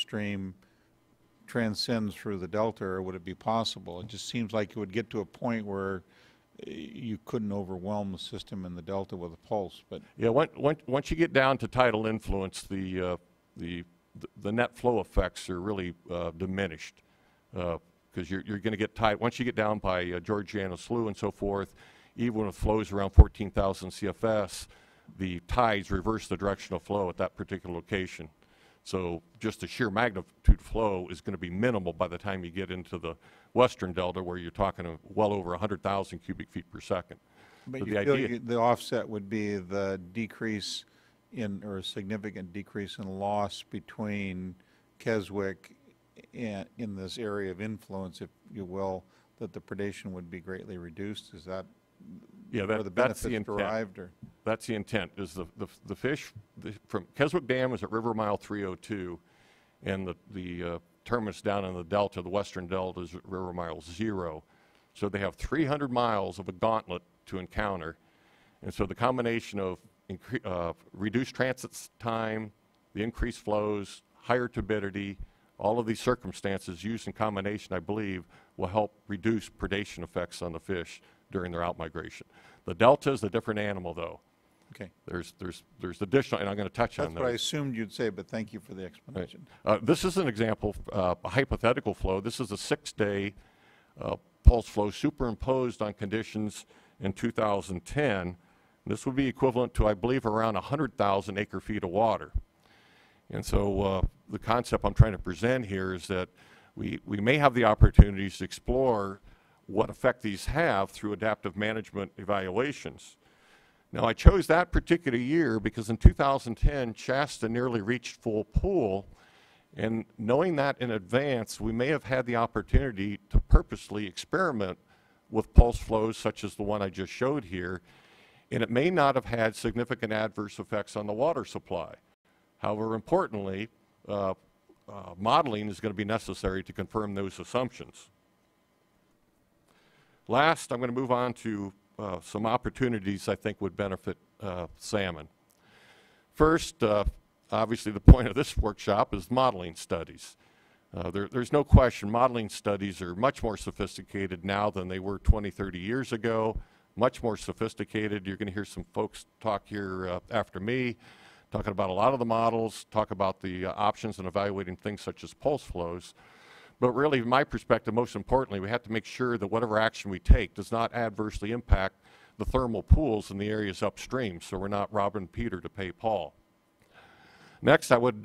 stream transcends through the delta, or would it be possible? It just seems like it would get to a point where you couldn't overwhelm the system in the delta with a pulse. But yeah, once you get down to tidal influence, the net flow effects are really diminished, because you're going to get tide. Once you get down by Georgiana Slough and so forth, even when it flows around 14,000 CFS, the tides reverse the direction of flow at that particular location. So just the sheer magnitude flow is going to be minimal by the time you get into the western delta, where you're talking well over 100,000 cubic feet per second. But you feel the offset would be the decrease in, or a significant decrease in loss between Keswick and in this area of influence, if you will, that the predation would be greatly reduced? Is that where the benefits derived? Or? That's the intent, is the fish from Keswick Dam is at river mile 302, and the terminus down in the delta, the western delta, is at river mile 0. So they have 300 miles of a gauntlet to encounter. And so the combination of reduced transit time, the increased flows, higher turbidity, all of these circumstances used in combination, I believe, will help reduce predation effects on the fish during their outmigration. The delta is a different animal, though. Okay. There's additional, and I'm going to touch on those. That's what I assumed you'd say, but thank you for the explanation. Right. This is an example, a hypothetical flow. This is a 6-day pulse flow superimposed on conditions in 2010. This would be equivalent to, I believe, around 100,000 acre-feet of water. And so the concept I'm trying to present here is that we may have the opportunities to explore what effect these have through adaptive management evaluations. Now, I chose that particular year because in 2010, Shasta nearly reached full pool, and knowing that in advance, we may have had the opportunity to purposely experiment with pulse flows such as the one I just showed here, and it may not have had significant adverse effects on the water supply. However, importantly, modeling is going to be necessary to confirm those assumptions. Last, I'm going to move on to some opportunities I think would benefit salmon. First, obviously the point of this workshop is modeling studies. There's no question modeling studies are much more sophisticated now than they were 20, 30 years ago, much more sophisticated. You're going to hear some folks talk here after me, talking about a lot of the models, talk about the options and evaluating things such as pulse flows. But really, from my perspective, most importantly, we have to make sure that whatever action we take does not adversely impact the thermal pools in the areas upstream, so we're not robbing Peter to pay Paul. Next, I would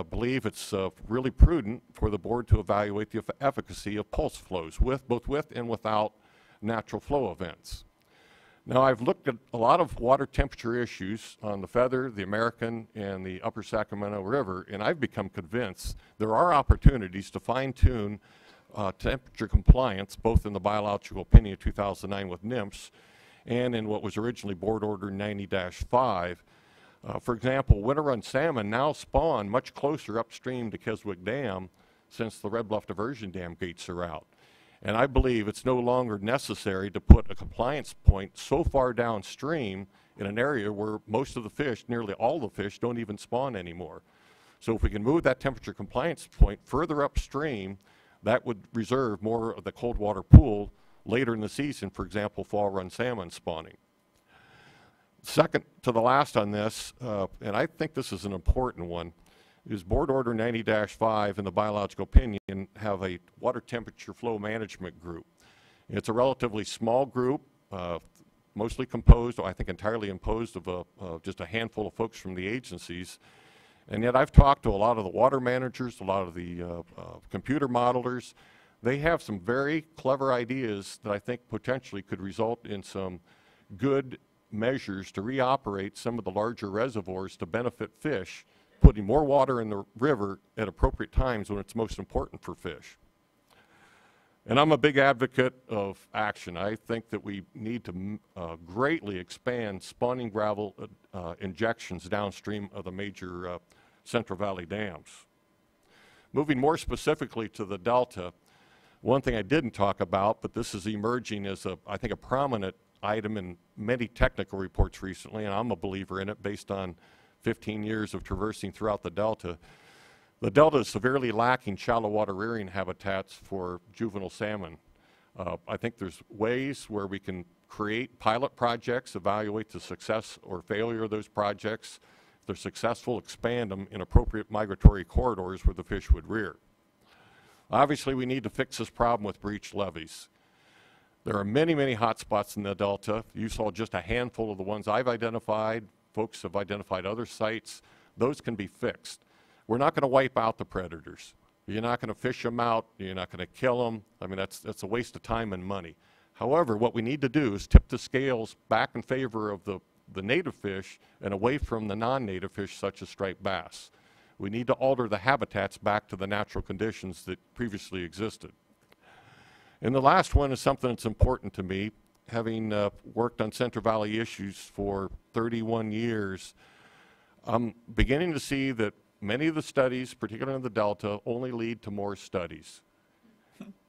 believe it's really prudent for the board to evaluate the efficacy of pulse flows, both with and without natural flow events. Now, I've looked at a lot of water temperature issues on the Feather, the American, and the Upper Sacramento River, and I've become convinced there are opportunities to fine-tune temperature compliance, both in the biological opinion of 2009 with NMFS and in what was originally Board Order 90-5. For example, winter-run salmon now spawn much closer upstream to Keswick Dam since the Red Bluff Diversion Dam gates are out. And I believe it's no longer necessary to put a compliance point so far downstream in an area where most of the fish, nearly all the fish, don't even spawn anymore. So if we can move that temperature compliance point further upstream, that would reserve more of the cold water pool later in the season, for example, fall run salmon spawning. Second to the last on this, and I think this is an important one, is Board Order 90-5 and the biological opinion have a water temperature flow management group. It's a relatively small group, mostly composed, or I think entirely composed of just a handful of folks from the agencies. And yet I've talked to a lot of the water managers, a lot of the computer modelers. They have some very clever ideas that I think potentially could result in some good measures to reoperate some of the larger reservoirs to benefit fish, putting more water in the river at appropriate times when it's most important for fish. And I'm a big advocate of action. I think that we need to greatly expand spawning gravel injections downstream of the major Central Valley dams. Moving more specifically to the Delta, one thing I didn't talk about, but this is emerging as I think a prominent item in many technical reports recently, and I'm a believer in it based on 15 years of traversing throughout the Delta. The Delta is severely lacking shallow water rearing habitats for juvenile salmon. I think there's ways where we can create pilot projects, evaluate the success or failure of those projects. If they're successful, expand them in appropriate migratory corridors where the fish would rear. Obviously, we need to fix this problem with breached levees. There are many, many hot spots in the Delta. You saw just a handful of the ones I've identified. Folks have identified other sites. Those can be fixed. We're not going to wipe out the predators. You're not going to fish them out. You're not going to kill them. I mean, that's a waste of time and money. However, what we need to do is tip the scales back in favor of the native fish and away from the non-native fish such as striped bass. We need to alter the habitats back to the natural conditions that previously existed. And the last one is something that's important to me. Having worked on Central Valley issues for 31 years, I'm beginning to see that many of the studies, particularly in the Delta, only lead to more studies.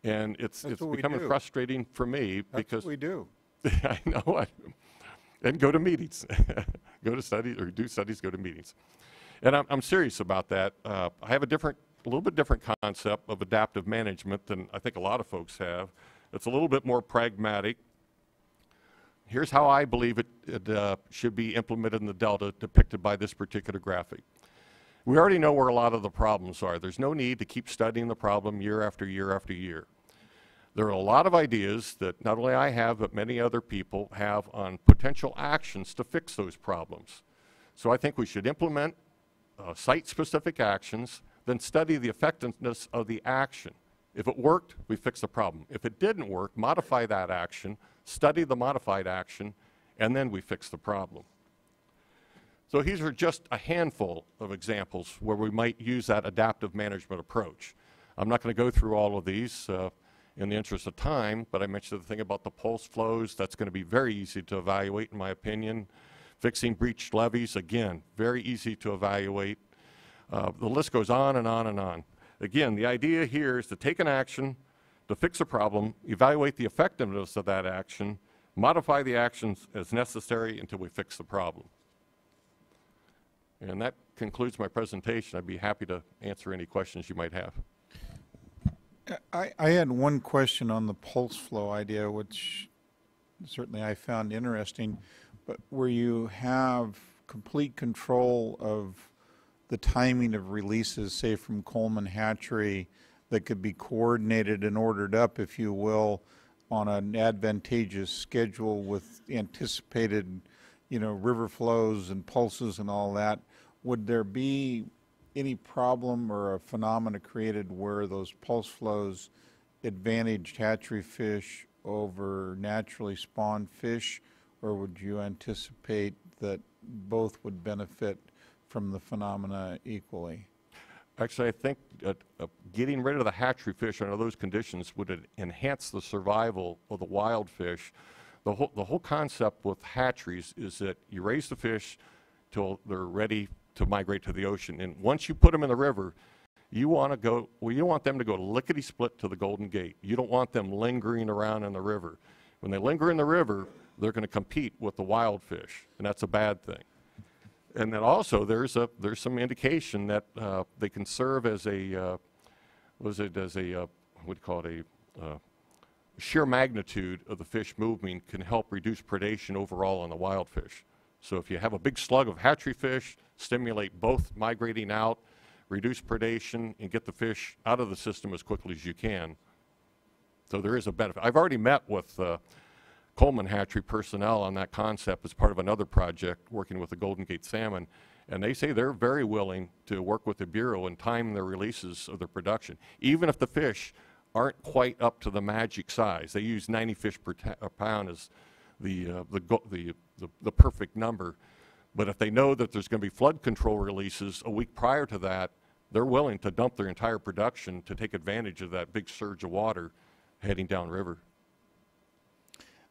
And it's becoming frustrating for me because... That's what we do. I know. And go to meetings. Go to studies, or do studies, go to meetings. And I'm serious about that. I have a little bit different concept of adaptive management than I think a lot of folks have. It's a little bit more pragmatic. Here's how I believe it should be implemented in the Delta, depicted by this particular graphic. We already know where a lot of the problems are. There's no need to keep studying the problem year after year after year. There are a lot of ideas that not only I have, but many other people have on potential actions to fix those problems. So I think we should implement site-specific actions, then study the effectiveness of the action. If it worked, we fix the problem. If it didn't work, modify that action, study the modified action, and then we fix the problem. So these are just a handful of examples where we might use that adaptive management approach. I'm not going to go through all of these in the interest of time, but I mentioned the thing about the pulse flows. That's going to be very easy to evaluate, in my opinion. Fixing breached levees, again, very easy to evaluate. The list goes on and on and on. Again, the idea here is to take an action, to fix a problem, evaluate the effectiveness of that action, modify the actions as necessary until we fix the problem. And that concludes my presentation. I'd be happy to answer any questions you might have. I had one question on the pulse flow idea, which certainly I found interesting, but where you have complete control of the timing of releases, say from Coleman Hatchery, that could be coordinated and ordered up, if you will, on an advantageous schedule with anticipated, river flows and pulses and all that, would there be any problem or a phenomena created where those pulse flows advantaged hatchery fish over naturally spawned fish, or would you anticipate that both would benefit from the phenomena equally? Actually, I think getting rid of the hatchery fish under those conditions would enhance the survival of the wild fish. The whole concept with hatcheries is that you raise the fish till they're ready to migrate to the ocean. And once you put them in the river, you want them to go lickety-split to the Golden Gate. You don't want them lingering around in the river. When they linger in the river, they're going to compete with the wild fish, and that's a bad thing. And then also there's some indication that they can serve as a sheer magnitude of the fish moving can help reduce predation overall on the wild fish. So if you have a big slug of hatchery fish, stimulate both migrating out, reduce predation, and get the fish out of the system as quickly as you can. So there is a benefit. I've already met with Coleman Hatchery personnel on that concept as part of another project working with the Golden Gate salmon, and they say they're very willing to work with the Bureau and time their releases of their production, even if the fish aren't quite up to the magic size. They use 90 fish per pound as the perfect number. But if they know that there's going to be flood control releases a week prior to that, they're willing to dump their entire production to take advantage of that big surge of water heading downriver.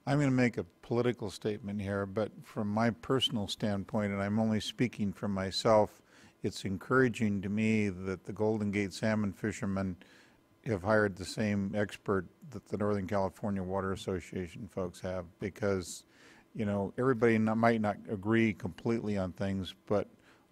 I'm going to make a political statement here, but from my personal standpoint, and I'm only speaking for myself, it's encouraging to me that the Golden Gate salmon fishermen have hired the same expert that the Northern California Water Association folks have, because everybody might not agree completely on things, but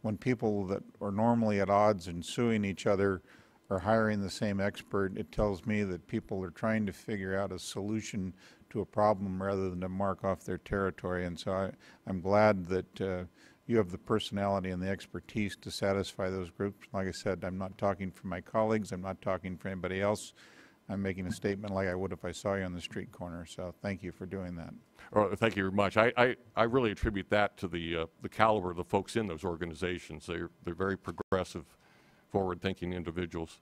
when people that are normally at odds and suing each other are hiring the same expert, it tells me that people are trying to figure out a solution to a problem rather than to mark off their territory. And so I'm glad that you have the personality and the expertise to satisfy those groups. Like I said, I'm not talking for my colleagues. I'm not talking for anybody else. I'm making a statement like I would if I saw you on the street corner. So thank you for doing that. Well, thank you very much. I really attribute that to the caliber of the folks in those organizations. They're very progressive, forward-thinking individuals.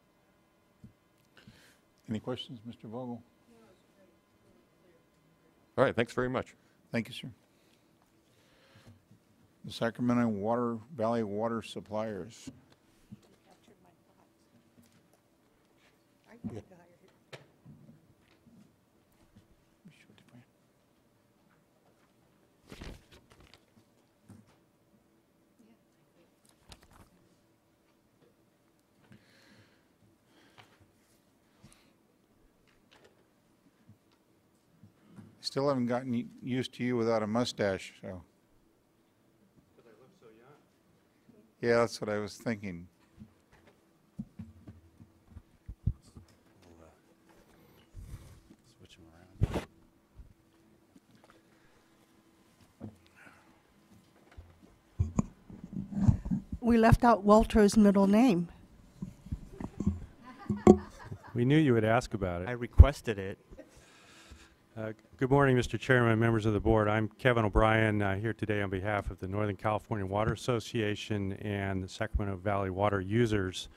Any questions, Mr. Vogel? All right, thanks very much. Thank you, sir. The Sacramento Valley Water Suppliers. Yeah. Still haven't gotten used to you without a mustache, so. Because I look so young. Yeah, that's what I was thinking. Switch them around. We left out Walter's middle name. We knew you would ask about I it. requested it. Good morning, Mr. Chairman, members of the board. I'm Kevin O'Brien, here today on behalf of the Northern California Water Association and the Sacramento Valley Water Users.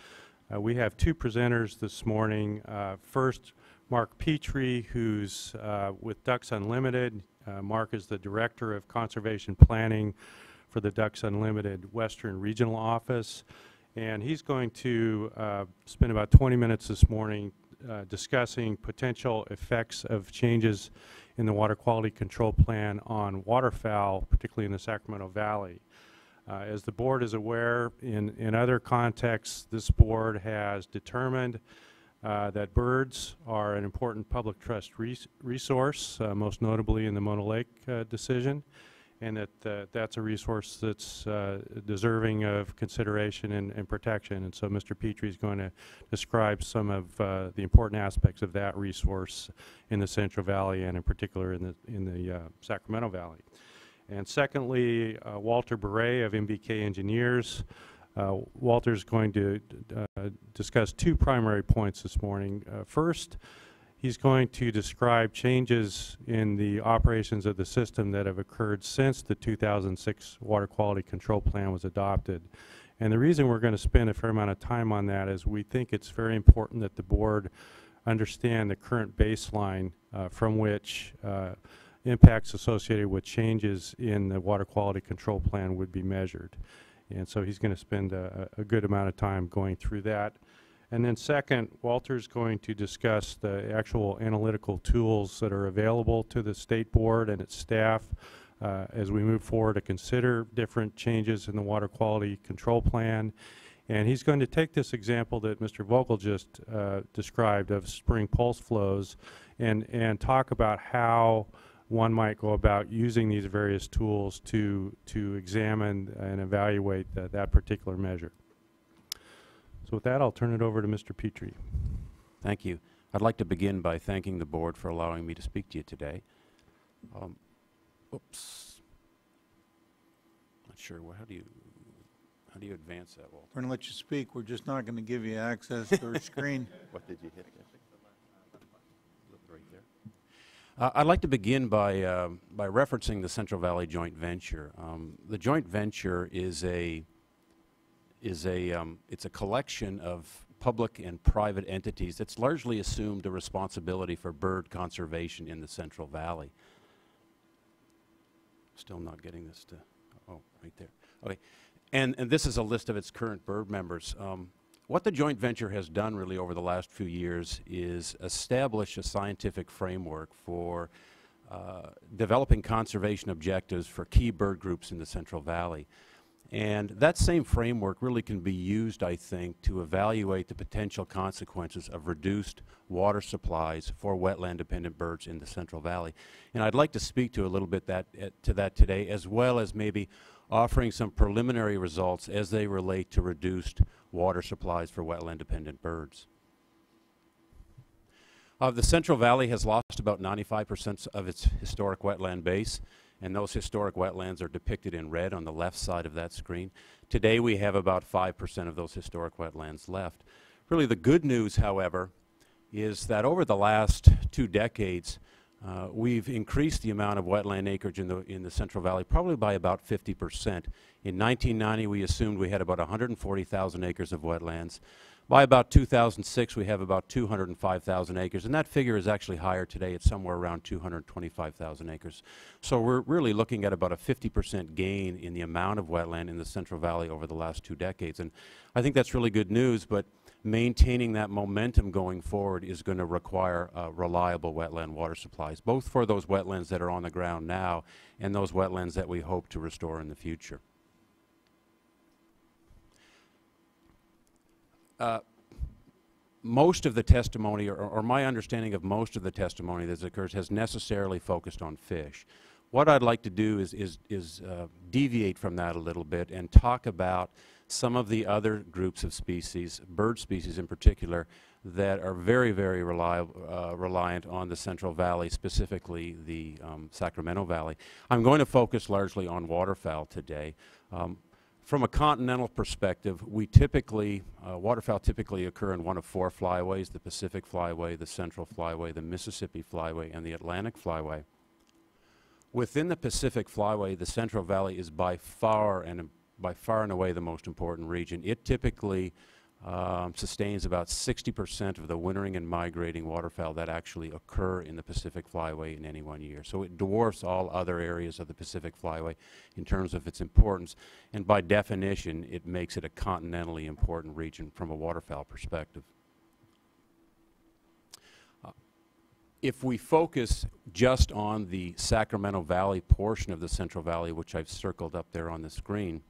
We have two presenters this morning. First, Mark Petrie, who's with Ducks Unlimited. Mark is the Director of Conservation Planning for the Ducks Unlimited Western Regional Office. And he's going to spend about 20 minutes this morning discussing potential effects of changes in the water quality control plan on waterfowl, particularly in the Sacramento Valley. As the board is aware, in other contexts, this board has determined that birds are an important public trust resource, most notably in the Mono Lake decision, and that that's a resource that's deserving of consideration and protection. And so Mr. Petrie is going to describe some of the important aspects of that resource in the Central Valley and in particular in the Sacramento Valley. And secondly, Walter Beret of MBK Engineers. Walter's going to discuss two primary points this morning. First, he's going to describe changes in the operations of the system that have occurred since the 2006 Water Quality Control Plan was adopted. And the reason we're going to spend a fair amount of time on that is we think it's very important that the board understand the current baseline from which impacts associated with changes in the Water Quality Control Plan would be measured. And so he's going to spend a good amount of time going through that. And then second, Walter's going to discuss the actual analytical tools that are available to the state board and its staff as we move forward to consider different changes in the water quality control plan. And he's going to take this example that Mr. Vogel just described of spring pulse flows and talk about how one might go about using these various tools to examine and evaluate that particular measure. So with that, I'll turn it over to Mr. Petrie. Thank you. I'd like to begin by thanking the board for allowing me to speak to you today. Oops. Not sure. How do you advance that, Walter? We're going to let you speak. We're just not going to give you access to our screen. What did you hit? Right there. I'd like to begin by referencing the Central Valley joint venture. The joint venture is it's a collection of public and private entities that's largely assumed a responsibility for bird conservation in the Central Valley. Still not getting this to, oh, right there. Okay, and this is a list of its current bird members. What the joint venture has done really over the last few years is establish a scientific framework for developing conservation objectives for key bird groups in the Central Valley. And that same framework really can be used, I think, to evaluate the potential consequences of reduced water supplies for wetland-dependent birds in the Central Valley. And I'd like to speak to a little bit to that today, as well as maybe offering some preliminary results as they relate to reduced water supplies for wetland-dependent birds. The Central Valley has lost about 95% of its historic wetland base, and those historic wetlands are depicted in red on the left side of that screen. Today we have about 5% of those historic wetlands left. Really the good news, however, is that over the last 2 decades, we've increased the amount of wetland acreage in the Central Valley probably by about 50%. In 1990 we assumed we had about 140,000 acres of wetlands. By about 2006 we have about 205,000 acres, and that figure is actually higher today. It's somewhere around 225,000 acres. So we're really looking at about a 50% gain in the amount of wetland in the Central Valley over the last 2 decades. And I think that's really good news, but maintaining that momentum going forward is going to require reliable wetland water supplies, both for those wetlands that are on the ground now and those wetlands that we hope to restore in the future. Most of the testimony, or my understanding of most of the testimony that occurs, has necessarily focused on fish. What I'd like to do is deviate from that a little bit and talk about some of the other groups of species, bird species in particular, that are very, very reliant on the Central Valley, specifically the Sacramento Valley. I'm going to focus largely on waterfowl today. From a continental perspective, we typically, waterfowl typically occur in one of 4 flyways: the Pacific Flyway, the Central Flyway, the Mississippi Flyway, and the Atlantic Flyway. Within the Pacific Flyway, the Central Valley is by far and away the most important region. It typically sustains about 60% of the wintering and migrating waterfowl that actually occur in the Pacific Flyway in any one year. So it dwarfs all other areas of the Pacific Flyway in terms of its importance, and by definition it makes it a continentally important region from a waterfowl perspective. If we focus just on the Sacramento Valley portion of the Central Valley, which I've circled up there on the screen,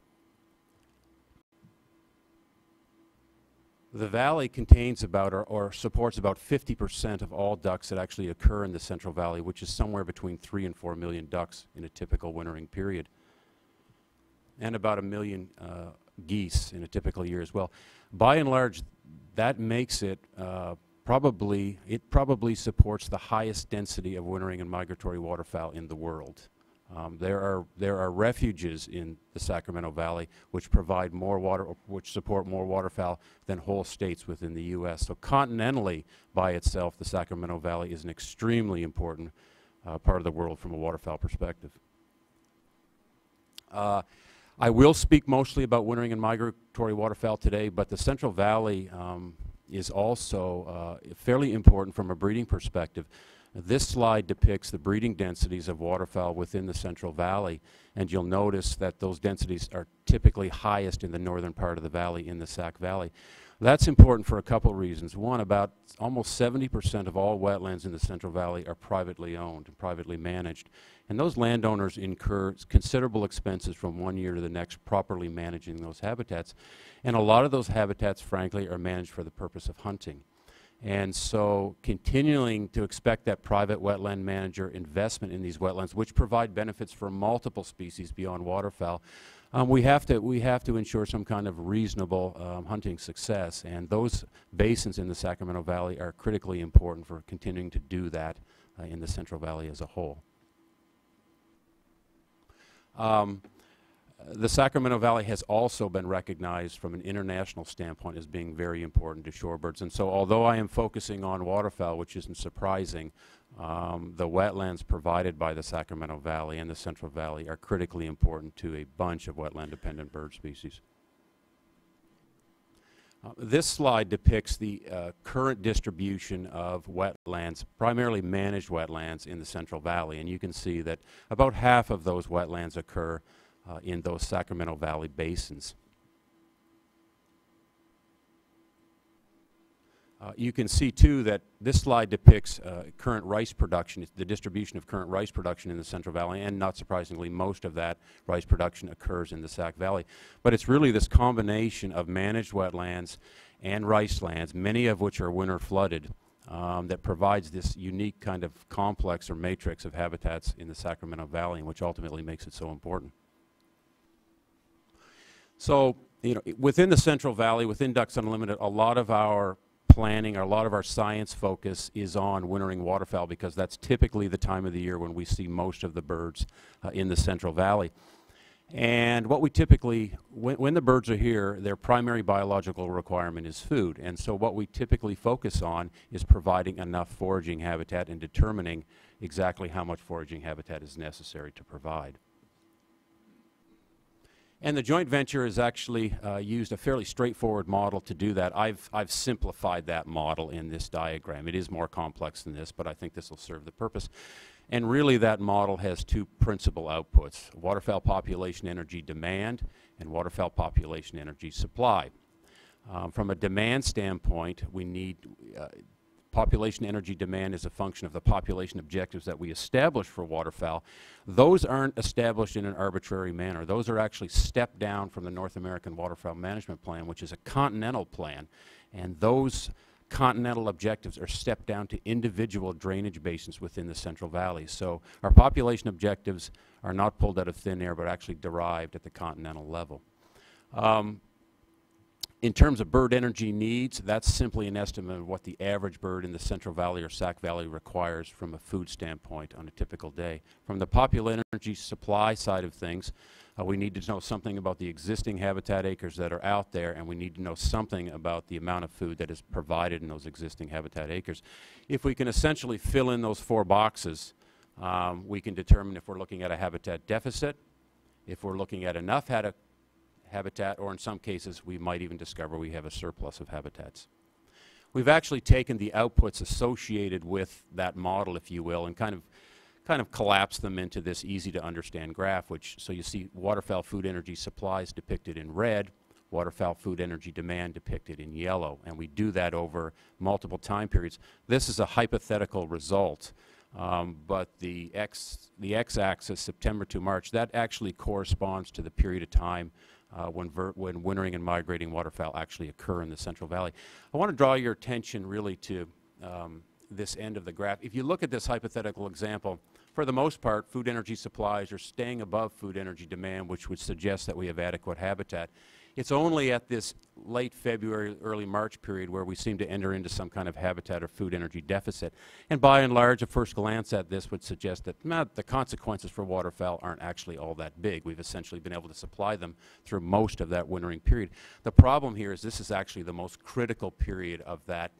the valley contains about, or supports about 50% of all ducks that actually occur in the Central Valley, which is somewhere between 3 and 4 million ducks in a typical wintering period, and about 1 million geese in a typical year as well. By and large, that makes it probably supports the highest density of wintering and migratory waterfowl in the world. There are refuges in the Sacramento Valley which provide more water, which support more waterfowl than whole states within the U.S. So continentally, by itself, the Sacramento Valley is an extremely important part of the world from a waterfowl perspective. I will speak mostly about wintering and migratory waterfowl today, but the Central Valley is also fairly important from a breeding perspective. This slide depicts the breeding densities of waterfowl within the Central Valley, and you'll notice that those densities are typically highest in the northern part of the valley, in the Sac Valley. That's important for a couple reasons. One, about almost 70% of all wetlands in the Central Valley are privately owned and privately managed, and those landowners incur considerable expenses from one year to the next properly managing those habitats, and a lot of those habitats, frankly, are managed for the purpose of hunting. And so continuing to expect that private wetland manager investment in these wetlands, which provide benefits for multiple species beyond waterfowl, we have to ensure some kind of reasonable hunting success, and those basins in the Sacramento Valley are critically important for continuing to do that in the Central Valley as a whole. The Sacramento Valley has also been recognized from an international standpoint as being very important to shorebirds, and so although I am focusing on waterfowl, which isn't surprising, the wetlands provided by the Sacramento Valley and the Central Valley are critically important to a bunch of wetland-dependent bird species. This slide depicts the current distribution of wetlands, primarily managed wetlands in the Central Valley, and you can see that about half of those wetlands occur in those Sacramento Valley basins. You can see too that this slide depicts current rice production, the distribution of current rice production in the Central Valley, and not surprisingly most of that rice production occurs in the Sac Valley. But it's really this combination of managed wetlands and rice lands, many of which are winter flooded, that provides this unique kind of complex or matrix of habitats in the Sacramento Valley, and which ultimately makes it so important. So, you know, within the Central Valley, within Ducks Unlimited, a lot of our planning, or a lot of our science focus is on wintering waterfowl, because that's typically the time of the year when we see most of the birds in the Central Valley. And what we typically, when the birds are here, their primary biological requirement is food. And so what we typically focus on is providing enough foraging habitat and determining exactly how much foraging habitat is necessary to provide. And the joint venture has actually used a fairly straightforward model to do that. I've simplified that model in this diagram. It is more complex than this, but I think this will serve the purpose. And really that model has two principal outputs: waterfowl population energy demand and waterfowl population energy supply. From a demand standpoint, we need population energy demand is a function of the population objectives that we establish for waterfowl. Those aren't established in an arbitrary manner. Those are actually stepped down from the North American Waterfowl Management Plan, which is a continental plan. And those continental objectives are stepped down to individual drainage basins within the Central Valley. So our population objectives are not pulled out of thin air, but actually derived at the continental level. In terms of bird energy needs, that's simply an estimate of what the average bird in the Central Valley or Sac Valley requires from a food standpoint on a typical day. From the population energy supply side of things, we need to know something about the existing habitat acres that are out there, and we need to know something about the amount of food that is provided in those existing habitat acres. If we can essentially fill in those four boxes, we can determine if we're looking at a habitat deficit, if we're looking at enough habitat, or in some cases we might even discover we have a surplus of habitats. We've actually taken the outputs associated with that model, if you will, and kind of collapsed them into this easy to understand graph, so you see waterfowl food energy supplies depicted in red, waterfowl food energy demand depicted in yellow, and we do that over multiple time periods. This is a hypothetical result, but the x-axis, September to March, that actually corresponds to the period of time when wintering and migrating waterfowl actually occur in the Central Valley. I want to draw your attention really to this end of the graph. If you look at this hypothetical example, for the most part, food energy supplies are staying above food energy demand, which would suggest that we have adequate habitat. It's only at this late February, early March period where we seem to enter into some kind of habitat or food energy deficit. And by and large, a first glance at this would suggest that the consequences for waterfowl aren't actually all that big. We've essentially been able to supply them through most of that wintering period. The problem here is this is actually the most critical period of that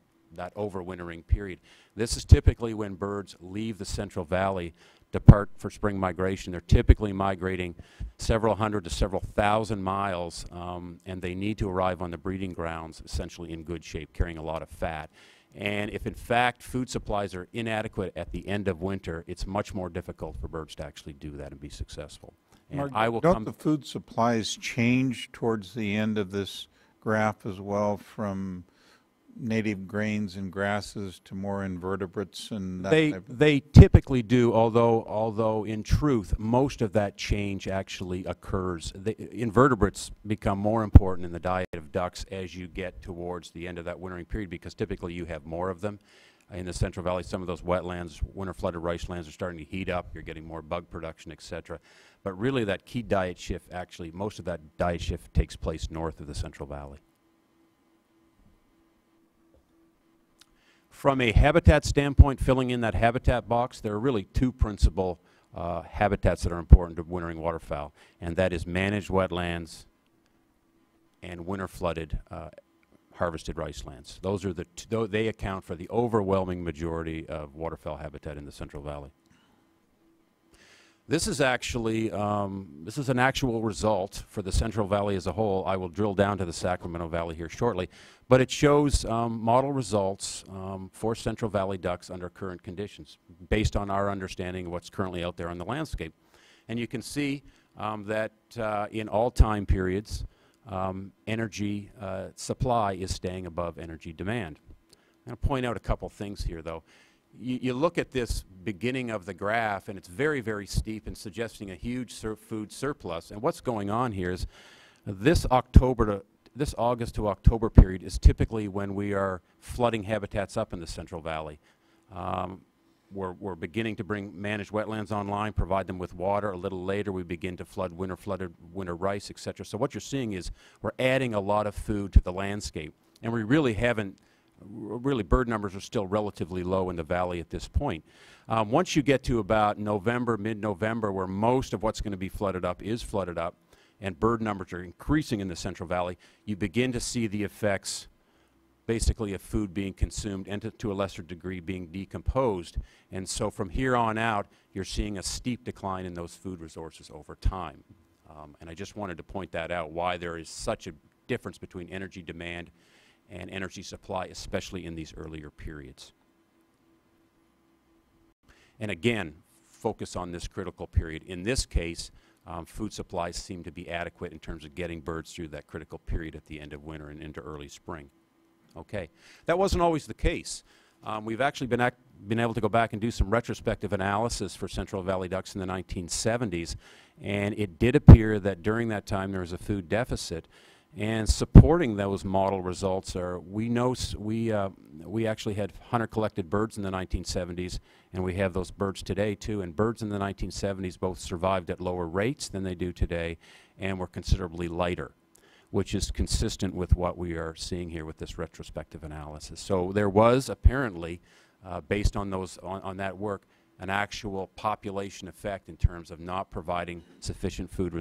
overwintering period. This is typically when birds leave the Central Valley, depart for spring migration. They're typically migrating several hundred to several thousand miles, and they need to arrive on the breeding grounds essentially in good shape, carrying a lot of fat. And if in fact food supplies are inadequate at the end of winter, it's much more difficult for birds to actually do that and be successful. And Mark, I will don't the food supplies change towards the end of this graph as well, from native grains and grasses to more invertebrates and that type of? They typically do, although in truth most of that change actually occurs. Invertebrates become more important in the diet of ducks as you get towards the end of that wintering period, because typically you have more of them. In the Central Valley, some of those wetlands, winter flooded rice lands, are starting to heat up. You're getting more bug production, etc. But really that key diet shift, actually most of that diet shift takes place north of the Central Valley. From a habitat standpoint, filling in that habitat box, there are really two principal habitats that are important to wintering waterfowl, and that is managed wetlands and winter flooded harvested rice lands. Those are they account for the overwhelming majority of waterfowl habitat in the Central Valley. This is actually, this is an actual result for the Central Valley as a whole. I will drill down to the Sacramento Valley here shortly, but it shows model results for Central Valley ducks under current conditions, based on our understanding of what's currently out there on the landscape. And you can see that in all time periods, energy supply is staying above energy demand. I'm going to point out a couple things here, though. You look at this beginning of the graph, and it's very, very steep and suggesting a huge food surplus. And what's going on here is this August to October period is typically when we are flooding habitats up in the Central Valley. we're beginning to bring managed wetlands online, provide them with water. A little later, we begin to flood flooded winter rice, et cetera. So what you're seeing is we're adding a lot of food to the landscape, and we really haven't. Really, bird numbers are still relatively low in the valley at this point. Once you get to about November, mid-November, where most of what's going to be flooded up is flooded up, and bird numbers are increasing in the Central Valley, you begin to see the effects basically of food being consumed and to a lesser degree being decomposed. And so from here on out, you're seeing a steep decline in those food resources over time. And I just wanted to point that out, why there is such a difference between energy demand and energy supply, especially in these earlier periods. And again, focus on this critical period. In this case, food supplies seem to be adequate in terms of getting birds through that critical period at the end of winter and into early spring. Okay, that wasn't always the case. We've actually been able to go back and do some retrospective analysis for Central Valley ducks in the 1970s, and it did appear that during that time there was a food deficit. And supporting those model results are, we actually had hunter-collected birds in the 1970s, and we have those birds today too. And birds in the 1970s both survived at lower rates than they do today, and were considerably lighter, which is consistent with what we are seeing here with this retrospective analysis. So there was apparently, based on on that work, an actual population effect in terms of not providing sufficient food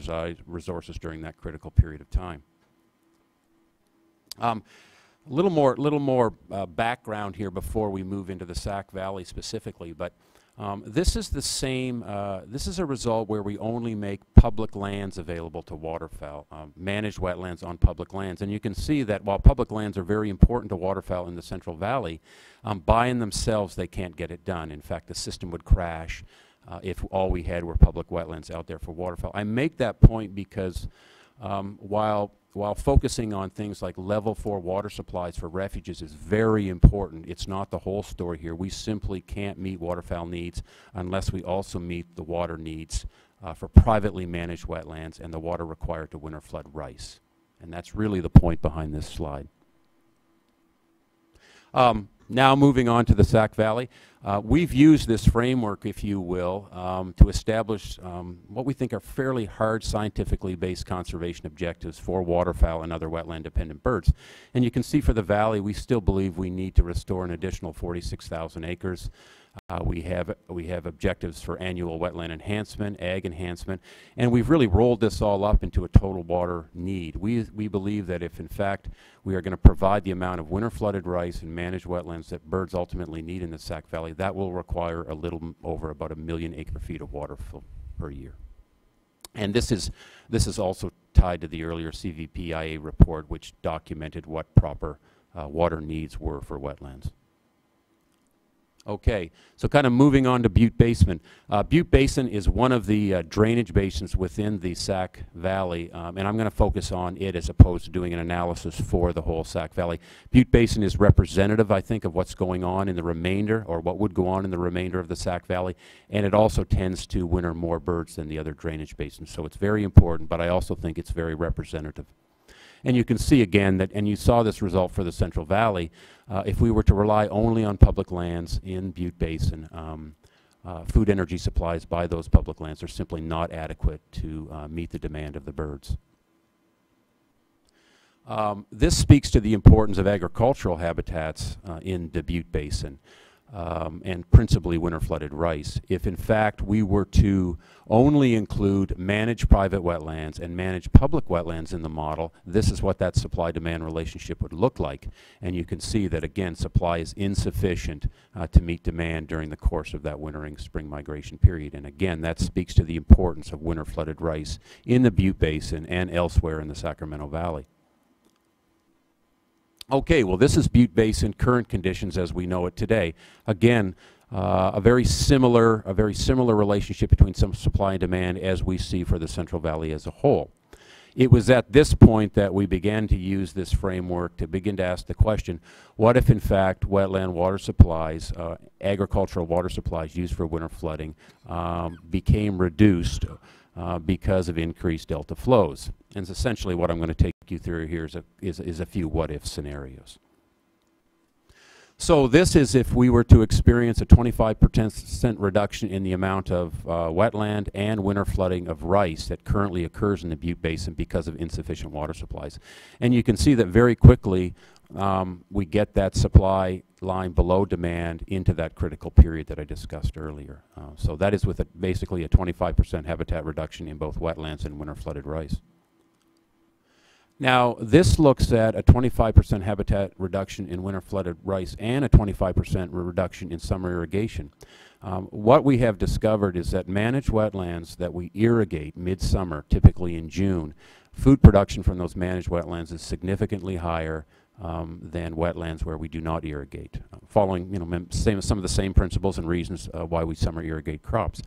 resources during that critical period of time. A little more background here before we move into the Sac Valley specifically, but this is the same, this is a result where we only make public lands available to waterfowl, managed wetlands on public lands. And you can see that while public lands are very important to waterfowl in the Central Valley, by in themselves they can't get it done. In fact, the system would crash if all we had were public wetlands out there for waterfowl. I make that point because while focusing on things like level 4 water supplies for refuges is very important, it's not the whole story here. We simply can't meet waterfowl needs unless we also meet the water needs for privately managed wetlands and the water required to winter flood rice. And that's really the point behind this slide. Now moving on to the Sac Valley, we've used this framework, if you will, to establish what we think are fairly hard scientifically based conservation objectives for waterfowl and other wetland dependent birds. And you can see for the valley, we still believe we need to restore an additional 46,000 acres. We have objectives for annual wetland enhancement, ag enhancement, and we've really rolled this all up into a total water need. We believe that if in fact we are going to provide the amount of winter flooded rice and managed wetlands that birds ultimately need in the Sac Valley, that will require a little over about 1 million acre-feet of water per year. And this is also tied to the earlier CVPIA report, which documented what proper water needs were for wetlands. Okay, so kind of moving on to Butte Basin. Butte Basin is one of the drainage basins within the Sac Valley, and I'm going to focus on it as opposed to doing an analysis for the whole Sac Valley. Butte Basin is representative, I think, of what's going on in the remainder, or what would go on in the remainder of the Sac Valley, and it also tends to winter more birds than the other drainage basins. So it's very important, but I also think it's very representative. And you can see again that, and you saw this result for the Central Valley, if we were to rely only on public lands in Butte Basin, food energy supplies by those public lands are simply not adequate to meet the demand of the birds. This speaks to the importance of agricultural habitats in the Butte Basin. And principally winter flooded rice. If in fact we were to only include managed private wetlands and managed public wetlands in the model, this is what that supply-demand relationship would look like. And you can see that again, supply is insufficient to meet demand during the course of that wintering spring migration period. And again, that speaks to the importance of winter flooded rice in the Butte Basin and elsewhere in the Sacramento Valley. Okay, well this is Butte Basin current conditions as we know it today. Again, a very similar relationship between some supply and demand as we see for the Central Valley as a whole. It was at this point that we began to use this framework to begin to ask the question, what if in fact wetland water supplies, agricultural water supplies used for winter flooding became reduced because of increased delta flows? And it's essentially what I'm going to take you through here is a few what-if scenarios. So this is if we were to experience a 25% reduction in the amount of wetland and winter flooding of rice that currently occurs in the Butte Basin because of insufficient water supplies. And you can see that very quickly we get that supply line below demand into that critical period that I discussed earlier. So that is with basically a 25% habitat reduction in both wetlands and winter flooded rice. Now, this looks at a 25% habitat reduction in winter flooded rice and a 25% reduction in summer irrigation. What we have discovered is that managed wetlands that we irrigate midsummer, typically in June, food production from those managed wetlands is significantly higher than wetlands where we do not irrigate, following some of the same principles and reasons why we summer irrigate crops.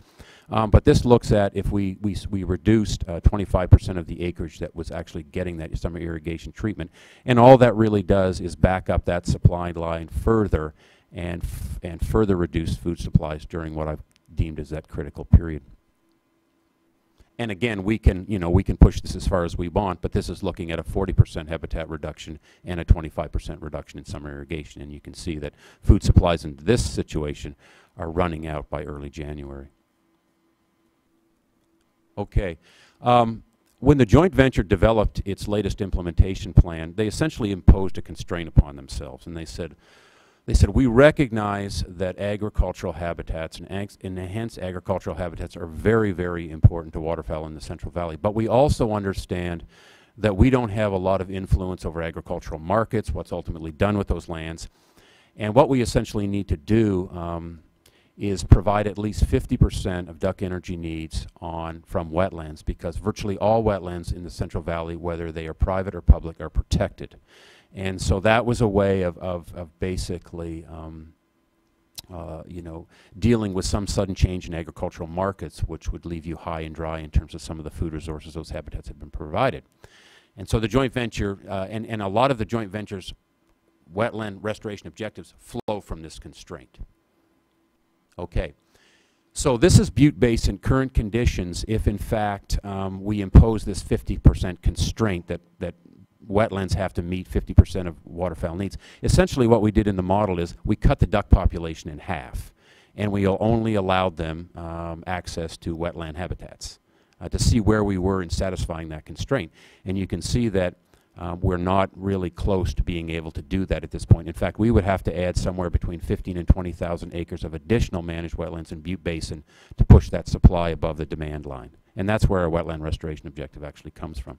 But this looks at if we reduced 25% of the acreage that was actually getting that summer irrigation treatment, and all that really does is back up that supply line further and further reduce food supplies during what I've deemed as that critical period. And again, we can push this as far as we want, but this is looking at a 40% habitat reduction and a 25% reduction in summer irrigation, and you can see that food supplies in this situation are running out by early January. Okay. When the joint venture developed its latest implementation plan, they essentially imposed a constraint upon themselves, and they said, we recognize that agricultural habitats and enhanced agricultural habitats are very, very important to waterfowl in the Central Valley, but we also understand that we don't have a lot of influence over agricultural markets, what's ultimately done with those lands, and what we essentially need to do is provide at least 50% of duck energy needs from wetlands, because virtually all wetlands in the Central Valley, whether they are private or public, are protected. And so that was a way of basically dealing with some sudden change in agricultural markets, which would leave you high and dry in terms of some of the food resources those habitats have been provided. And so the joint venture, and a lot of the joint venture's wetland restoration objectives flow from this constraint. Okay, so this is Butte Basin current conditions if in fact we impose this 50% constraint that wetlands have to meet 50% of waterfowl needs. Essentially what we did in the model is we cut the duck population in half, and we only allowed them access to wetland habitats to see where we were in satisfying that constraint. And you can see that we're not really close to being able to do that at this point. In fact, we would have to add somewhere between 15 and 20,000 acres of additional managed wetlands in Butte Basin to push that supply above the demand line. And that's where our wetland restoration objective actually comes from.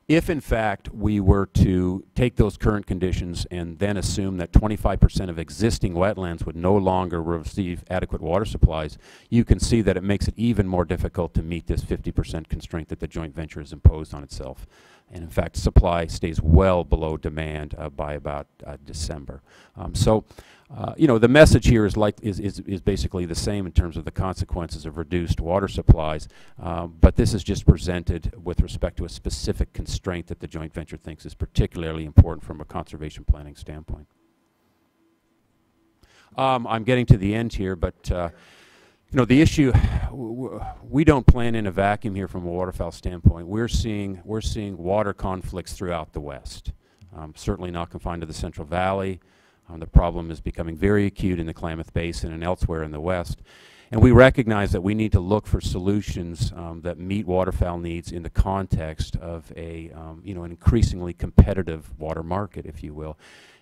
If, in fact, we were to take those current conditions and then assume that 25% of existing wetlands would no longer receive adequate water supplies, you can see that it makes it even more difficult to meet this 50% constraint that the joint venture has imposed on itself. And, in fact, supply stays well below demand by about December. The message here is basically the same in terms of the consequences of reduced water supplies, but this is just presented with respect to a specific constraint that the joint venture thinks is particularly important from a conservation planning standpoint. I'm getting to the end here, but the issue, we don't plan in a vacuum here from a waterfowl standpoint. We're seeing water conflicts throughout the West, certainly not confined to the Central Valley. The problem is becoming very acute in the Klamath Basin and elsewhere in the West. And we recognize that we need to look for solutions that meet waterfowl needs in the context of an increasingly competitive water market, if you will.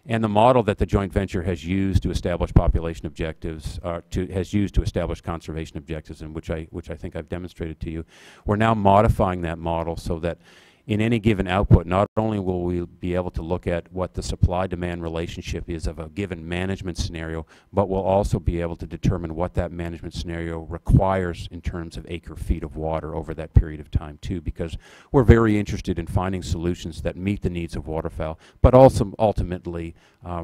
And the model that the joint venture has used to establish population objectives, has used to establish conservation objectives, and which I think I've demonstrated to you, we're now modifying that model so that in any given output, not only will we be able to look at what the supply-demand relationship is of a given management scenario, but we'll also be able to determine what that management scenario requires in terms of acre-feet of water over that period of time too, because we're very interested in finding solutions that meet the needs of waterfowl, but also ultimately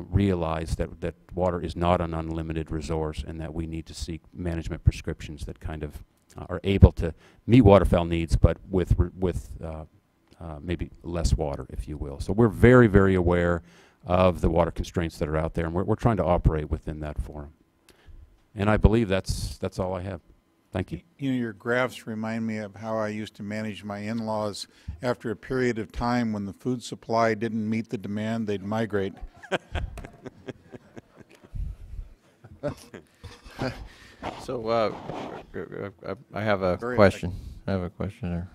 realize that water is not an unlimited resource and that we need to seek management prescriptions that kind of are able to meet waterfowl needs, but with maybe less water, if you will. So we're very, very aware of the water constraints that are out there, and we're trying to operate within that forum. And I believe that's all I have. Thank you. Your graphs remind me of how I used to manage my in-laws. After a period of time when the food supply didn't meet the demand, they'd migrate. So I have a Very question. I have a question there.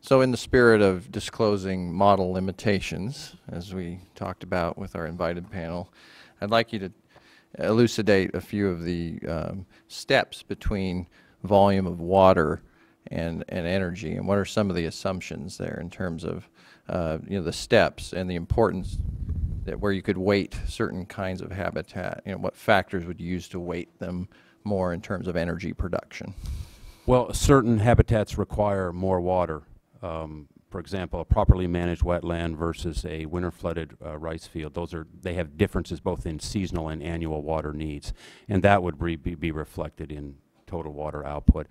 So in the spirit of disclosing model limitations, as we talked about with our invited panel, I'd like you to elucidate a few of the steps between volume of water and energy, and what are some of the assumptions there in terms of you know, the steps and the importance that where you could weight certain kinds of habitat, you know, what factors would you use to weight them more in terms of energy production? Well, certain habitats require more water. For example, a properly managed wetland versus a winter-flooded rice field. They have differences both in seasonal and annual water needs, and that would be reflected in total water output.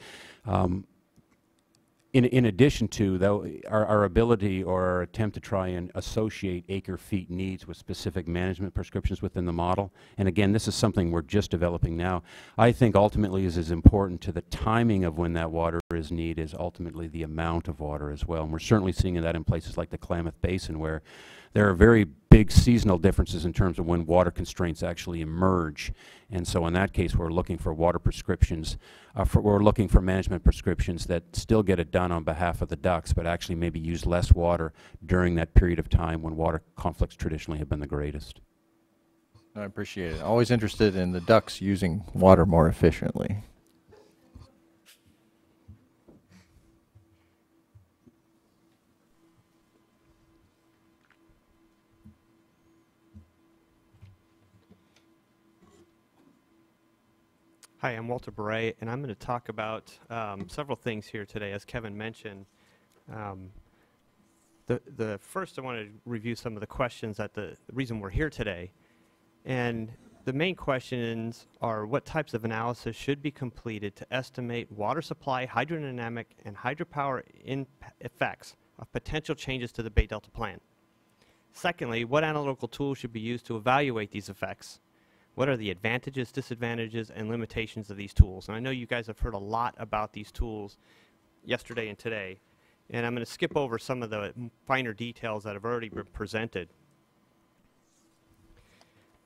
In addition to, though, our ability or our attempt to try and associate acre-feet needs with specific management prescriptions within the model, and again, this is something we're just developing now, I think ultimately is as important to the timing of when that water is needed is ultimately the amount of water as well. And we're certainly seeing that in places like the Klamath Basin, where there are very big seasonal differences in terms of when water constraints actually emerge. And so in that case, we're looking for water prescriptions, we're looking for management prescriptions that still get it done on behalf of the ducks, but actually maybe use less water during that period of time when water conflicts traditionally have been the greatest. I appreciate it. Always interested in the ducks using water more efficiently. Hi, I'm Walter Beret, and I'm going to talk about several things here today. As Kevin mentioned, the first I want to review some of the questions that the reason we're here today. And the main questions are what types of analysis should be completed to estimate water supply, hydrodynamic, and hydropower effects of potential changes to the Bay Delta plan. Secondly, what analytical tools should be used to evaluate these effects? What are the advantages, disadvantages, and limitations of these tools? And I know you guys have heard a lot about these tools yesterday and today, and I'm going to skip over some of the finer details that have already been presented.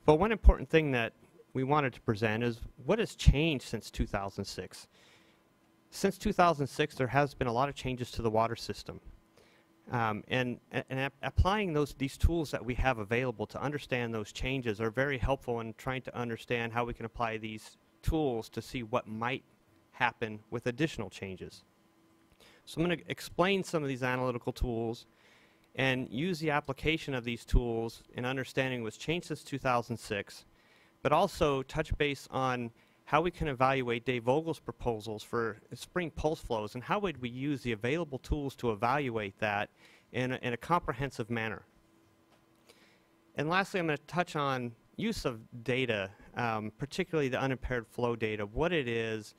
But one important thing that we wanted to present is what has changed since 2006. Since 2006, there has been a lot of changes to the water system. And applying these tools that we have available to understand those changes are very helpful in trying to understand how we can apply these tools to see what might happen with additional changes. So I'm going to explain some of these analytical tools and use the application of these tools in understanding what's changed since 2006, but also touch base on how we can evaluate Dave Vogel's proposals for spring pulse flows, and how would we use the available tools to evaluate that in a comprehensive manner. And lastly, I'm going to touch on use of data, particularly the unimpaired flow data, what it is,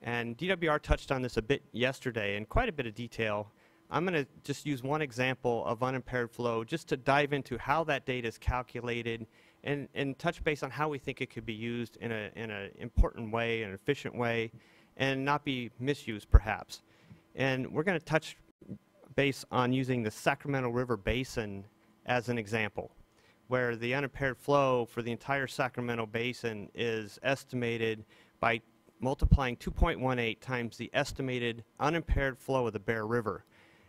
and DWR touched on this a bit yesterday in quite a bit of detail. I'm going to just use one example of unimpaired flow just to dive into how that data is calculated and touch base on how we think it could be used in an important way, an efficient way, and not be misused perhaps. And we're going to touch base on using the Sacramento River Basin as an example, where the unimpaired flow for the entire Sacramento Basin is estimated by multiplying 2.18 times the estimated unimpaired flow of the Bear River.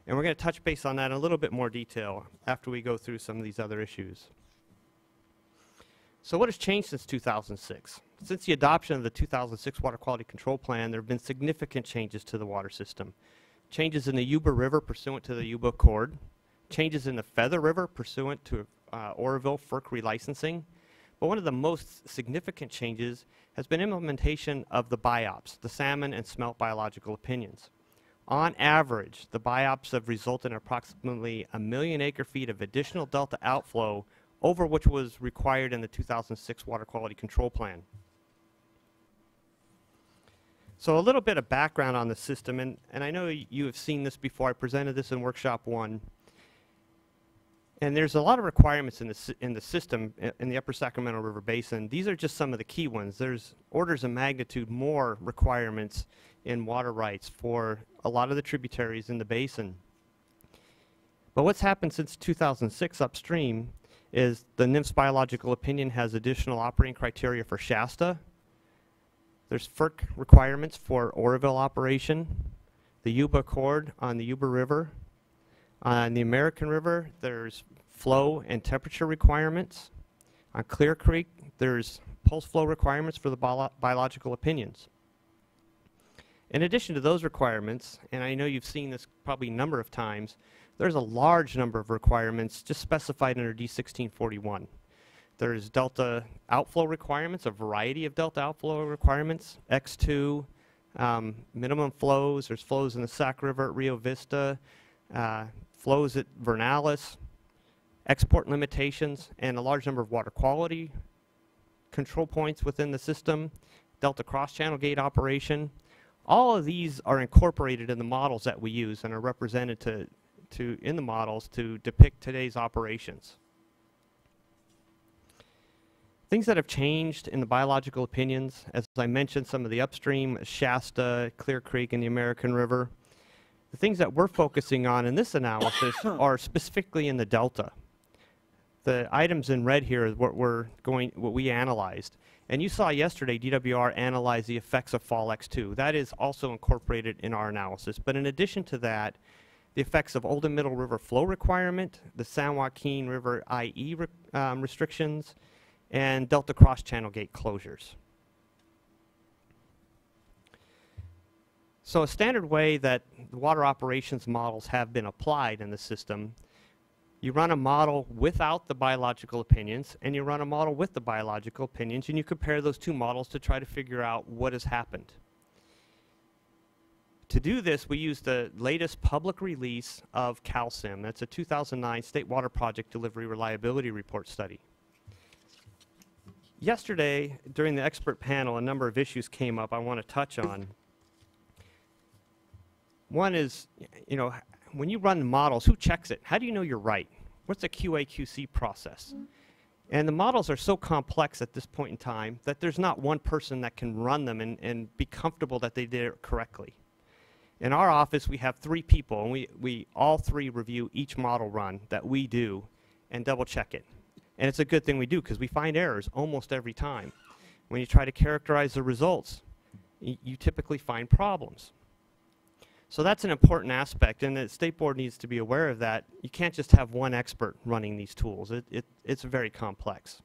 And we're going to touch base on that in a little bit more detail after we go through some of these other issues. So what has changed since 2006? Since the adoption of the 2006 Water Quality Control Plan, there have been significant changes to the water system. Changes in the Yuba River pursuant to the Yuba Accord, changes in the Feather River pursuant to Oroville FERC relicensing. But one of the most significant changes has been implementation of the BIOPS, the salmon and smelt biological opinions. On average, the BIOPS have resulted in approximately 1 million acre-feet of additional delta outflow over which was required in the 2006 Water Quality Control Plan. So a little bit of background on the system, and I know you have seen this before. I presented this in Workshop 1. And there's a lot of requirements in the system in the Upper Sacramento River Basin. These are just some of the key ones. There's orders of magnitude more requirements in water rights for a lot of the tributaries in the basin. But what's happened since 2006 upstream is the NIMS biological opinion has additional operating criteria for Shasta. There's FERC requirements for Oroville operation, the Yuba Accord on the Yuba River. On the American River, there's flow and temperature requirements. On Clear Creek, there's pulse flow requirements for the biological opinions. In addition to those requirements, and I know you've seen this probably a number of times, there's a large number of requirements just specified under D1641. There's delta outflow requirements, a variety of delta outflow requirements, X2, minimum flows, there's flows in the Sac River at Rio Vista, flows at Vernalis, export limitations, and a large number of water quality control points within the system, delta cross-channel gate operation. All of these are incorporated in the models that we use and are represented in the models to depict today's operations. Things that have changed in the biological opinions, as I mentioned, some of the upstream, Shasta, Clear Creek, and the American River. The things that we're focusing on in this analysis are specifically in the delta. The items in red here is what we analyzed. And you saw yesterday DWR analyze the effects of fall X2. That is also incorporated in our analysis. But in addition to that, the effects of Old and Middle River flow requirement, the San Joaquin River IE restrictions, and delta cross-channel gate closures. So a standard way that the water operations models have been applied in the system, you run a model without the biological opinions, and you run a model with the biological opinions, and you compare those two models to try to figure out what has happened. To do this, we use the latest public release of CalSim. That's a 2009 State Water Project Delivery Reliability Report study. Yesterday, during the expert panel, a number of issues came up I want to touch on. One is, you know, when you run models, who checks it? How do you know you're right? What's the QA/QC process? And the models are so complex at this point in time that there's not one person that can run them and be comfortable that they did it correctly. In our office, we have 3 people, and we all 3 review each model run that we do and double check it. And it's a good thing we do because we find errors almost every time. When you try to characterize the results, you typically find problems. So that's an important aspect, and the State Board needs to be aware of that. You can't just have one expert running these tools. It's very complex.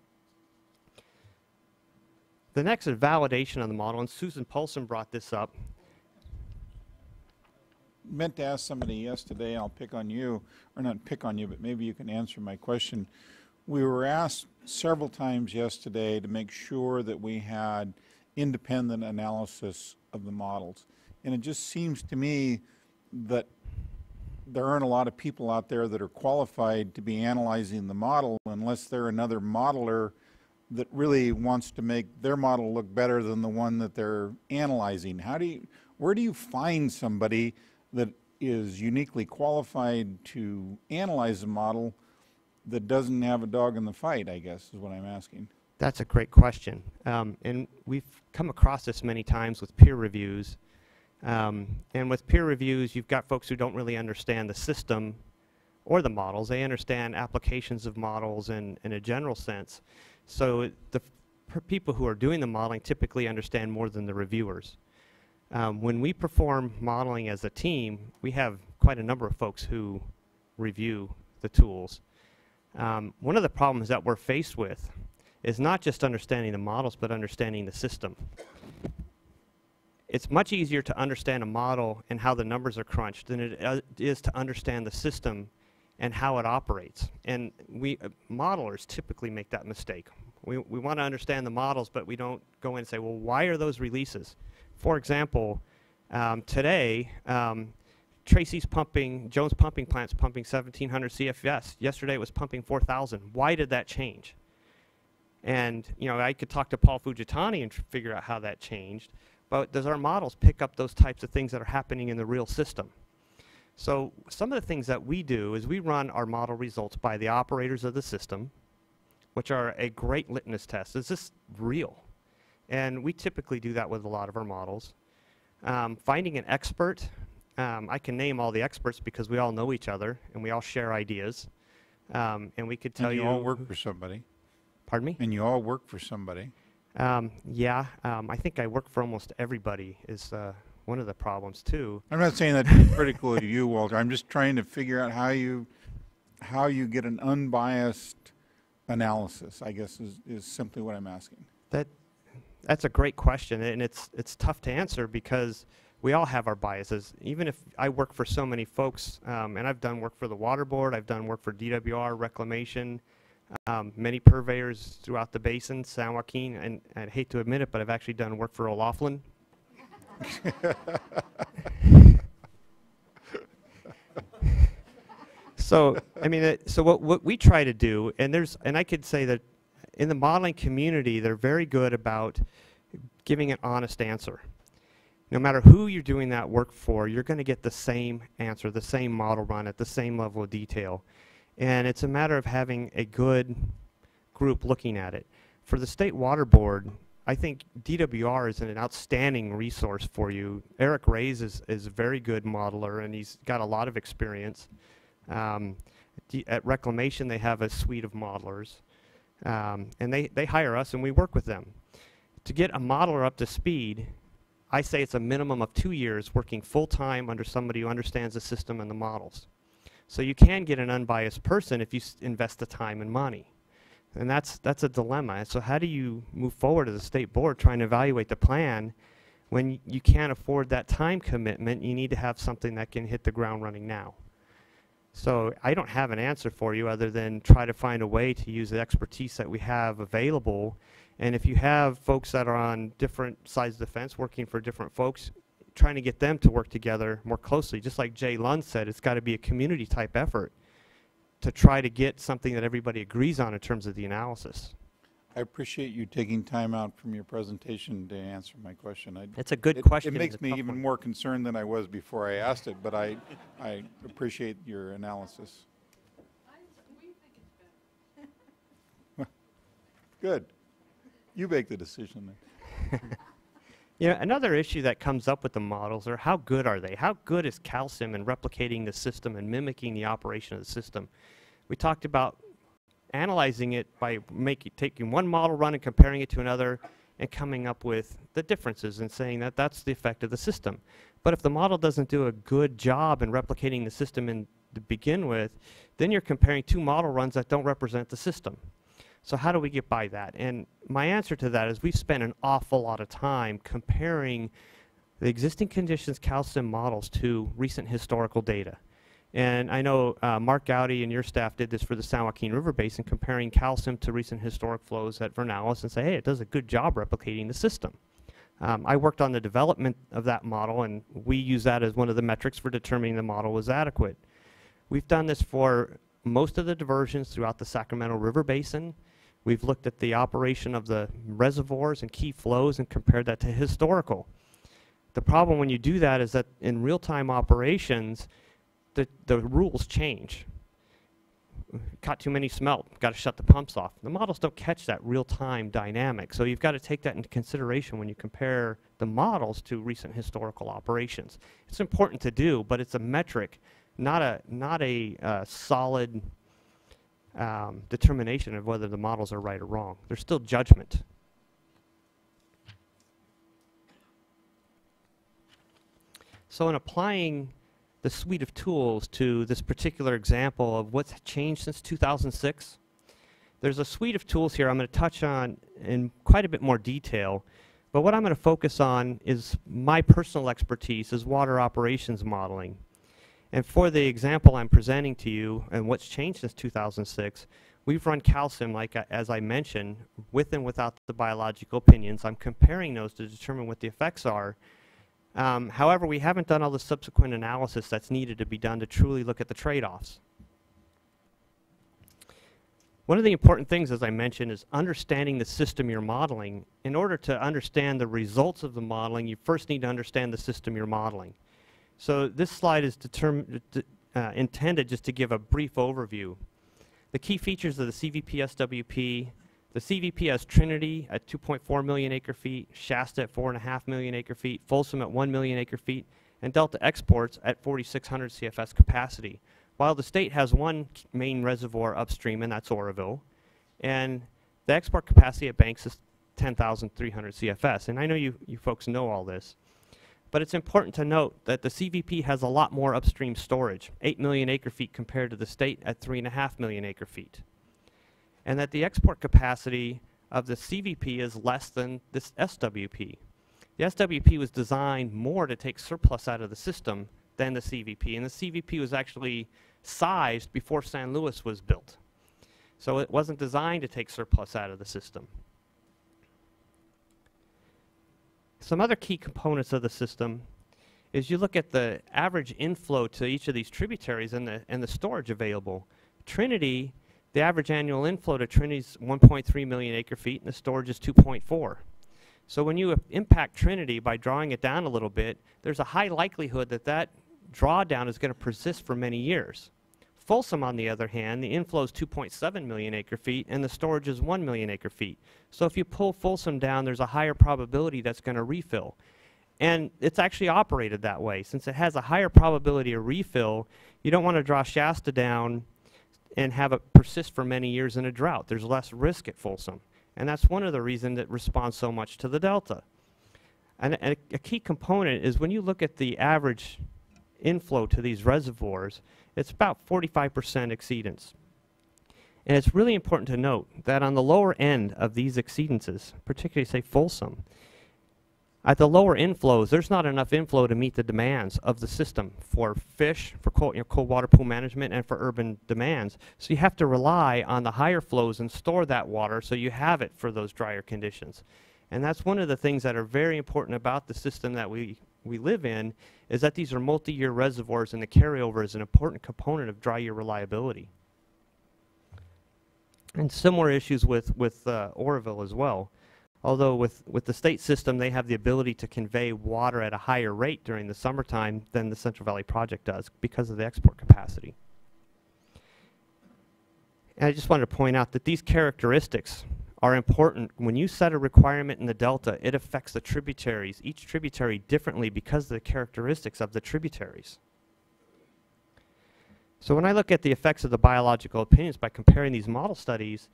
The next is validation of the model, and Susan Paulson brought this up. Meant to ask somebody yesterday, I'll pick on you, or not pick on you, but maybe you can answer my question. We were asked several times yesterday to make sure that we had independent analysis of the models. And it just seems to me that there aren't a lot of people out there that are qualified to be analyzing the model unless they're another modeler that really wants to make their model look better than the one that they're analyzing. Where do you find somebody that is uniquely qualified to analyze a model that doesn't have a dog in the fight, I guess, is what I'm asking. That's a great question. And we've come across this many times with peer reviews. And with peer reviews, you've got folks who don't really understand the system or the models. They understand applications of models in a general sense. So the people who are doing the modeling typically understand more than the reviewers. When we perform modeling as a team, we have quite a number of folks who review the tools. One of the problems that we're faced with is not just understanding the models, but understanding the system. It's much easier to understand a model and how the numbers are crunched than it is to understand the system and how it operates. And we modelers typically make that mistake. We want to understand the models, but we don't go in and say, well, why are those releases? For example, today, Tracy's pumping, Jones Pumping Plant's pumping 1,700 CFS. Yesterday it was pumping 4,000. Why did that change? And, you know, I could talk to Paul Fujitani and figure out how that changed. But does our models pick up those types of things that are happening in the real system? So some of the things that we do is we run our model results by the operators of the system, which are a great litmus test. Is this real? And we typically do that with a lot of our models. Finding an expert, I can name all the experts because we all know each other and we all share ideas. And we could tell And you. you all work for somebody. Pardon me? And you all work for somebody. Yeah, I think I work for almost everybody is one of the problems too. I'm not saying that to be critical of you, Walter. I'm just trying to figure out how you get an unbiased analysis, I guess is simply what I'm asking. That's a great question, and it's tough to answer because we all have our biases. Even if I work for so many folks, and I've done work for the Water Board, I've done work for DWR, Reclamation, many purveyors throughout the basin, San Joaquin, and I'd hate to admit it, but I've actually done work for O'Laughlin. So, I mean, so what we try to do, and I could say that in the modeling community, they're very good about giving an honest answer. No matter who you're doing that work for, you're going to get the same answer, the same model run at the same level of detail. And it's a matter of having a good group looking at it. For the State Water Board, I think DWR is an outstanding resource for you. Eric Reyes is a very good modeler, and he's got a lot of experience. At Reclamation, they have a suite of modelers, and they hire us, and we work with them. To get a modeler up to speed, I say it's a minimum of 2 years working full-time under somebody who understands the system and the models. So you can get an unbiased person if you invest the time and money. And that's a dilemma. So how do you move forward as a state board trying to evaluate the plan when you can't afford that time commitment? You need to have something that can hit the ground running now. So I don't have an answer for you other than try to find a way to use the expertise that we have available. And if you have folks that are on different sides of the fence working for different folks, trying to get them to work together more closely. Just like Jay Lund said, it's got to be a community type effort to try to get something that everybody agrees on in terms of the analysis. I appreciate you taking time out from your presentation to answer my question. It's a good question. It makes It's a me tough even one. more concerned than I was before I asked it, but I appreciate your analysis. Good. You make the decision then. You know, another issue that comes up with the models are how good are they? How good is calcium in replicating the system and mimicking the operation of the system? We talked about analyzing it by taking one model run and comparing it to another and coming up with the differences and saying that that's the effect of the system. But if the model doesn't do a good job in replicating the system to begin with, then you're comparing two model runs that don't represent the system. So how do we get by that? And my answer to that is we've spent an awful lot of time comparing the existing conditions calcium models to recent historical data. And I know Mark Gowdy and your staff did this for the San Joaquin River Basin, comparing calcium to recent historic flows at Vernalis and say, hey, it does a good job replicating the system. I worked on the development of that model, and we use that as one of the metrics for determining the model was adequate. We've done this for most of the diversions throughout the Sacramento River Basin. We've looked at the operation of the reservoirs and key flows and compared that to historical. The problem when you do that is that in real-time operations, the rules change. Caught too many smelt, got to shut the pumps off. The models don't catch that real-time dynamic, so you've got to take that into consideration when you compare the models to recent historical operations. It's important to do, but it's a metric, not a solid determination of whether the models are right or wrong. There's still judgment. So in applying the suite of tools to this particular example of what's changed since 2006, there's a suite of tools here I'm going to touch on in quite a bit more detail, but what I'm going to focus on is my personal expertise is water operations modeling. And for the example I'm presenting to you and what's changed since 2006, we've run calcium, like as I mentioned, with and without the biological opinions. I'm comparing those to determine what the effects are. However, we haven't done all the subsequent analysis that's needed to be done to truly look at the trade-offs. One of the important things, as I mentioned, is understanding the system you're modeling. In order to understand the results of the modeling, you first need to understand the system you're modeling. So this slide is intended just to give a brief overview. The key features of the CVP SWP, the CVP has Trinity at 2.4 million acre feet, Shasta at 4.5 million acre feet, Folsom at 1 million acre feet, and Delta Exports at 4,600 CFS capacity. while the state has one main reservoir upstream, and that's Oroville, and the export capacity at Banks is 10,300 CFS. And I know you folks know all this, but it's important to note that the CVP has a lot more upstream storage, 8 million acre feet compared to the state at 3.5 million acre feet. And that the export capacity of the CVP is less than this SWP. The SWP was designed more to take surplus out of the system than the CVP, and the CVP was actually sized before San Luis was built. So it wasn't designed to take surplus out of the system. Some other key components of the system is you look at the average inflow to each of these tributaries and the storage available. Trinity, the average annual inflow to Trinity is 1.3 million acre feet, and the storage is 2.4. So when you impact Trinity by drawing it down a little bit, there's a high likelihood that that drawdown is going to persist for many years. Folsom, on the other hand, the inflow is 2.7 million acre feet, and the storage is 1 million acre feet. So if you pull Folsom down, there's a higher probability that's going to refill. And it's actually operated that way. Since it has a higher probability of refill, you don't want to draw Shasta down and have it persist for many years in a drought. There's less risk at Folsom. And that's one of the reasons it responds so much to the delta. And a key component is when you look at the average inflow to these reservoirs, it's about 45% exceedance. And it's really important to note that on the lower end of these exceedances, particularly say Folsom, at the lower inflows, there's not enough inflow to meet the demands of the system for fish, for cold water pool management, and for urban demands. So you have to rely on the higher flows and store that water so you have it for those drier conditions. And that's one of the things that are very important about the system that we live in, is that these are multi-year reservoirs, and the carryover is an important component of dry year reliability. And similar issues with Oroville as well. Although with the state system, they have the ability to convey water at a higher rate during the summertime than the Central Valley Project does because of the export capacity. And I just wanted to point out that these characteristics are important. When you set a requirement in the delta, it affects the tributaries, each tributary differently because of the characteristics of the tributaries. So when I look at the effects of the biological opinions by comparing these model studies,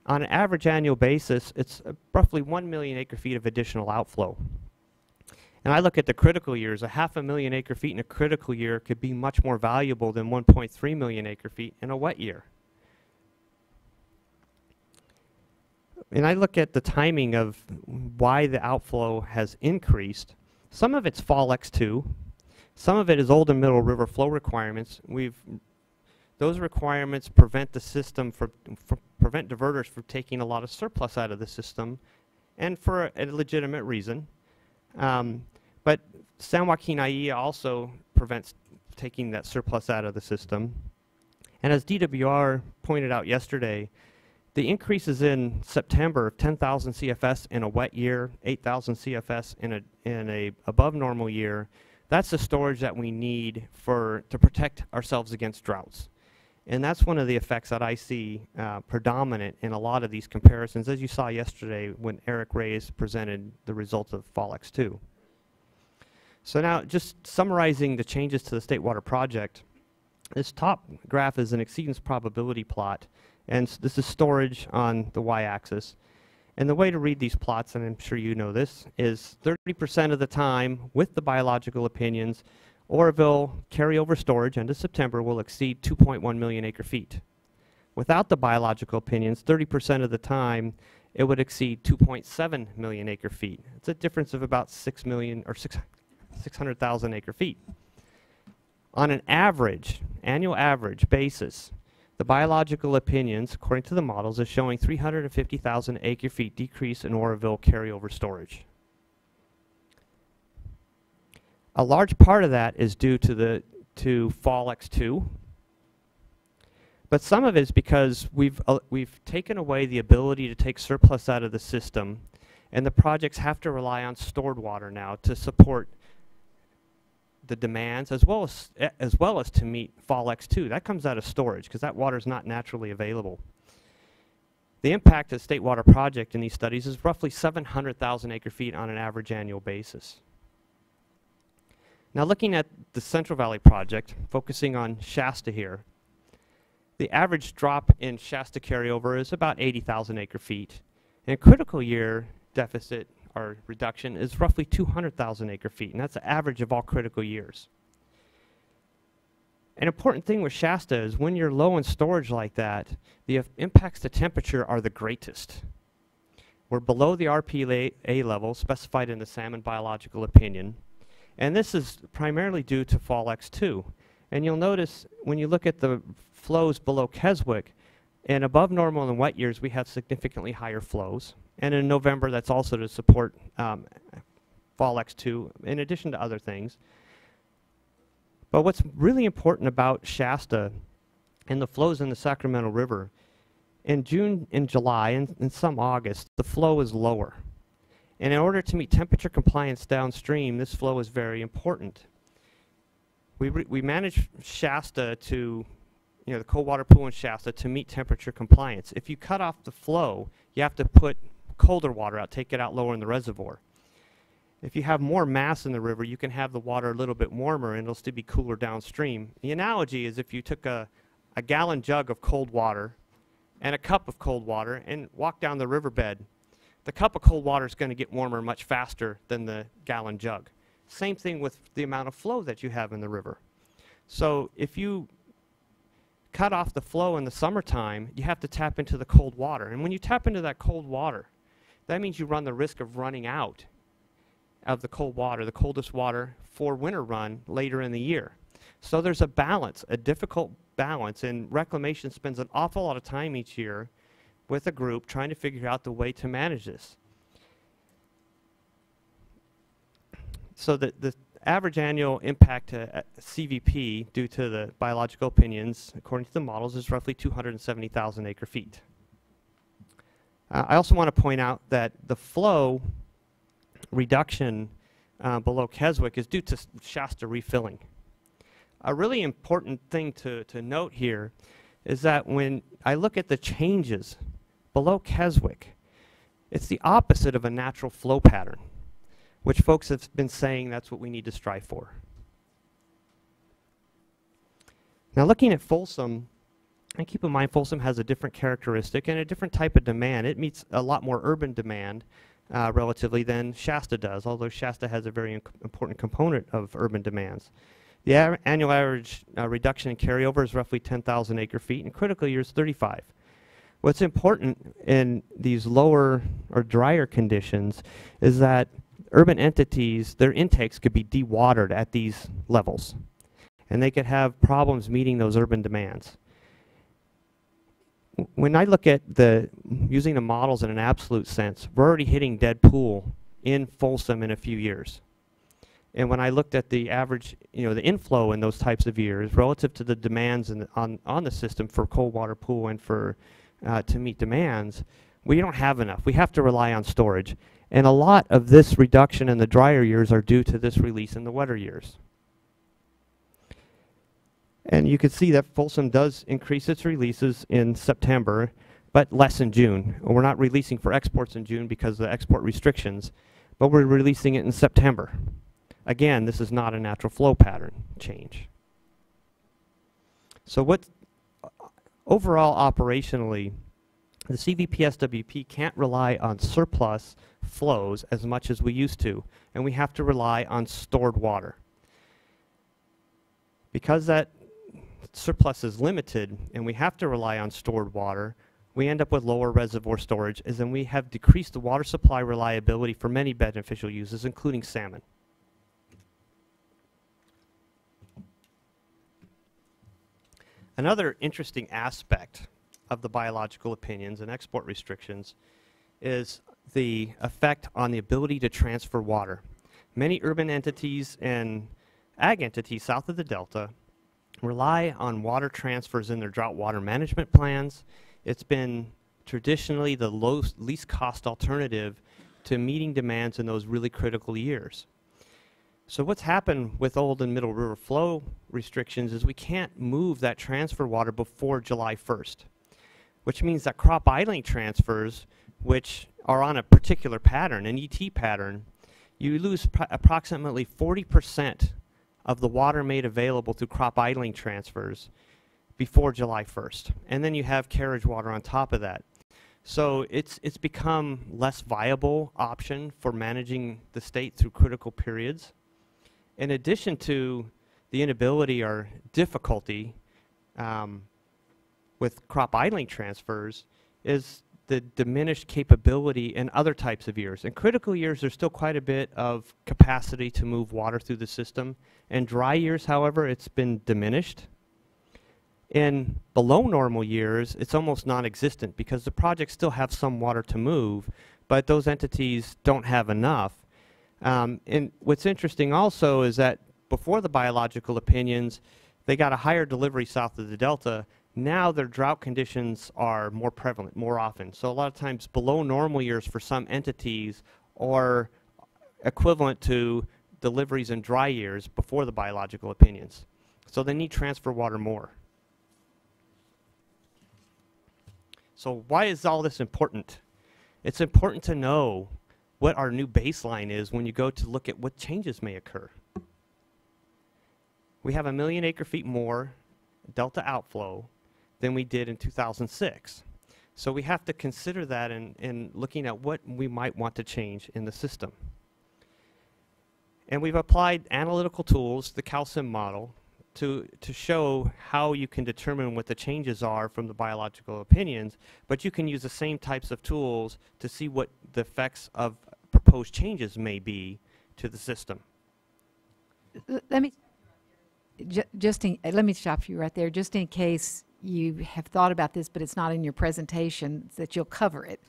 on an average annual basis, it's roughly 1 million acre feet of additional outflow. And I look at the critical years, a 500,000 acre feet in a critical year could be much more valuable than 1.3 million acre feet in a wet year. And I look at the timing of why the outflow has increased. Some of it's Fall X2. Some of it is old and middle river flow requirements. Those requirements prevent the system prevent diverters from taking a lot of surplus out of the system, and for a legitimate reason. But San Joaquin IE also prevents taking that surplus out of the system. And as DWR pointed out yesterday, the increases in September of 10,000 CFS in a wet year, 8,000 CFS in a above normal year, that's the storage that we need to protect ourselves against droughts. And that's one of the effects that I see predominant in a lot of these comparisons, as you saw yesterday when Eric Reyes presented the results of Fall X2. So now, just summarizing the changes to the State Water Project, this top graph is an exceedance probability plot, and this is storage on the y-axis. And the way to read these plots, and I'm sure you know this, is 30% of the time with the biological opinions, Oroville carryover storage end of September will exceed 2.1 million acre feet. Without the biological opinions, 30% of the time it would exceed 2.7 million acre feet. It's a difference of about 600,000 acre feet. On an average, annual average basis, the biological opinions, according to the models, is showing 350,000 acre feet decrease in Oroville carryover storage. A large part of that is due to Fall X2, but some of it is because we've taken away the ability to take surplus out of the system, and the projects have to rely on stored water now to support the demands as well as to meet Fall X2. That comes out of storage because that water is not naturally available. The impact of the State Water Project in these studies is roughly 700,000 acre feet on an average annual basis. Now looking at the Central Valley project, focusing on Shasta here, the average drop in Shasta carryover is about 80,000 acre-feet. And critical year deficit or reduction is roughly 200,000 acre-feet, and that's the average of all critical years. An important thing with Shasta is when you're low in storage like that, the impacts to temperature are the greatest. We're below the RPA level specified in the salmon biological opinion, and this is primarily due to fall X2. And you'll notice when you look at the flows below Keswick, and above normal in wet years, we have significantly higher flows. And in November, that's also to support fall X2, in addition to other things. But what's really important about Shasta and the flows in the Sacramento River, in June and July and some August, the flow is lower. And in order to meet temperature compliance downstream, this flow is very important. We manage Shasta to, the cold water pool in Shasta to meet temperature compliance. If you cut off the flow, you have to put colder water out, take it out lower in the reservoir. If you have more mass in the river, you can have the water a little bit warmer and it'll still be cooler downstream. The analogy is if you took a gallon jug of cold water and a cup of cold water and walked down the riverbed, the cup of cold water is going to get warmer much faster than the gallon jug. Same thing with the amount of flow that you have in the river. So if you cut off the flow in the summertime, you have to tap into the cold water. And when you tap into that cold water, that means you run the risk of running out of the cold water, the coldest water for winter run later in the year. So there's a balance, a difficult balance, and Reclamation spends an awful lot of time each year with a group trying to figure out the way to manage this. So the average annual impact to CVP due to the biological opinions, according to the models, is roughly 270,000 acre-feet. I also want to point out that the flow reduction below Keswick is due to Shasta refilling. A really important thing to note here is that when I look at the changes below Keswick, it's the opposite of a natural flow pattern, which folks have been saying that's what we need to strive for. Now looking at Folsom, and keep in mind Folsom has a different characteristic and a different type of demand. It meets a lot more urban demand relatively than Shasta does, although Shasta has a very important component of urban demands. The annual average reduction in carryover is roughly 10,000 acre-feet, and critical years 35. What's important in these lower or drier conditions is that urban entities, their intakes could be dewatered at these levels, and they could have problems meeting those urban demands. When I look at using the models in an absolute sense, we're already hitting dead pool in Folsom in a few years. And when I looked at the average, the inflow in those types of years relative to the demands on the system for cold water pool and for to meet demands, we don't have enough. We have to rely on storage. And a lot of this reduction in the drier years are due to this release in the wetter years. And you can see that Folsom does increase its releases in September, but less in June. We're not releasing for exports in June because of the export restrictions, but we're releasing it in September. Again, this is not a natural flow pattern change. So what overall operationally, the CVP SWP can't rely on surplus flows as much as we used to, and we have to rely on stored water. Because that surplus is limited and we have to rely on stored water, we end up with lower reservoir storage, as then we have decreased the water supply reliability for many beneficial uses, including salmon. Another interesting aspect of the biological opinions and export restrictions is the effect on the ability to transfer water. Many urban entities and ag entities south of the Delta rely on water transfers in their drought water management plans. It's been traditionally the least cost alternative to meeting demands in those really critical years. So what's happened with old and middle river flow restrictions is we can't move that transfer water before July 1st, which means that crop idling transfers, which are on a particular pattern, an ET pattern, you lose approximately 40% of the water made available through crop idling transfers before July 1st. And then you have carriage water on top of that. So it's become less viable option for managing the state through critical periods. In addition to the inability or difficulty with crop idling transfers is the diminished capability in other types of years. In critical years, there's still quite a bit of capacity to move water through the system. In dry years, however, it's been diminished. In below normal years, it's almost non-existent because the projects still have some water to move, but those entities don't have enough. And what's interesting also is that before the biological opinions, they got a higher delivery south of the Delta. Now their drought conditions are more prevalent, more often. So a lot of times below normal years for some entities are equivalent to deliveries in dry years before the biological opinions. So they need transfer water more. So why is all this important? It's important to know what our new baseline is when you go to look at what changes may occur. We have 1 million acre-feet more delta outflow than we did in 2006. So we have to consider that in looking at what we might want to change in the system. And we've applied analytical tools, the CalSim model, to show how you can determine what the changes are from the biological opinions, but you can use the same types of tools to see what the effects of proposed changes may be to the system. Let me let me stop you right there, just in case you have thought about this, but it's not in your presentation, that you'll cover it.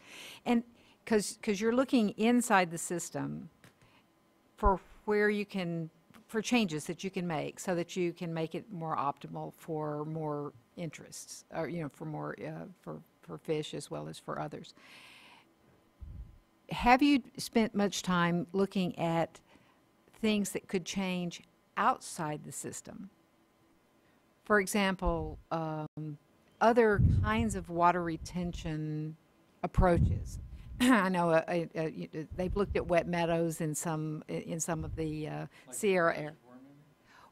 And because you're looking inside the system for where you can, for changes that you can make so that you can make it more optimal for more interests, or, you know, for more, for fish as well as for others. Have you spent much time looking at things that could change outside the system? For example, other kinds of water retention approaches. I know they've looked at wet meadows in some of the Sierra area.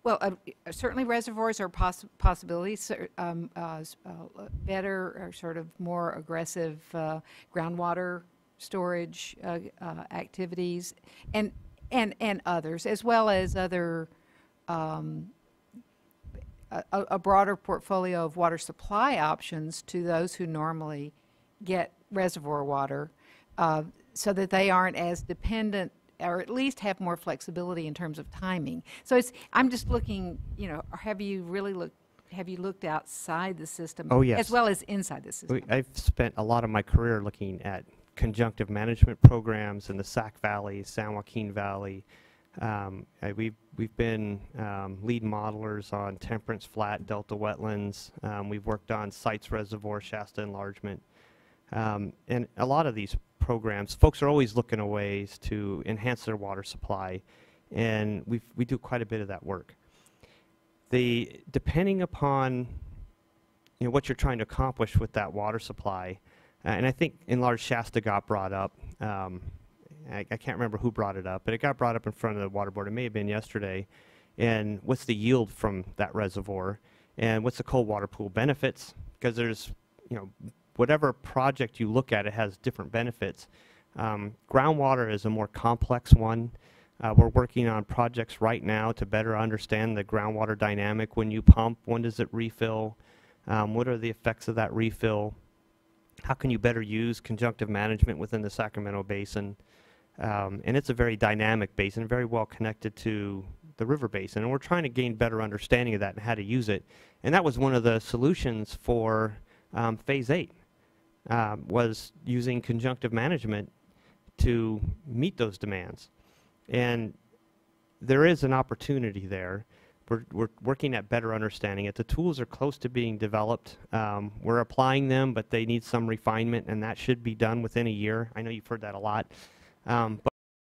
Well, certainly reservoirs are possibilities. Better or sort of more aggressive groundwater storage activities, and others, as well as other a broader portfolio of water supply options to those who normally get reservoir water, so that they aren't as dependent, or at least have more flexibility in terms of timing. So I'm just looking, you know, have you looked outside the system? Oh, yes. As well as inside the system? I've spent a lot of my career looking at conjunctive management programs in the Sac Valley, San Joaquin Valley. We've been lead modelers on Temperance Flat, Delta wetlands. We've worked on Sites Reservoir, Shasta enlargement. And a lot of these programs, folks are always looking at ways to enhance their water supply, and we do quite a bit of that work. Depending upon, you know, what you're trying to accomplish with that water supply, and I think enlarged Shasta got brought up. I can't remember who brought it up, but it got brought up in front of the water board. It may have been yesterday. And what's the yield from that reservoir? And what's the cold water pool benefits? Because there's, you know, whatever project you look at, it has different benefits. Groundwater is a more complex one. We're working on projects right now to better understand the groundwater dynamic. When you pump, when does it refill? What are the effects of that refill? How can you better use conjunctive management within the Sacramento Basin? And it's a very dynamic basin, very well connected to the river basin. And we're trying to gain better understanding of that and how to use it. And that was one of the solutions for Phase 8, was using conjunctive management to meet those demands. And there is an opportunity there. We're working at better understanding it. The tools are close to being developed. We're applying them, but they need some refinement, and that should be done within a year. I know you've heard that a lot. But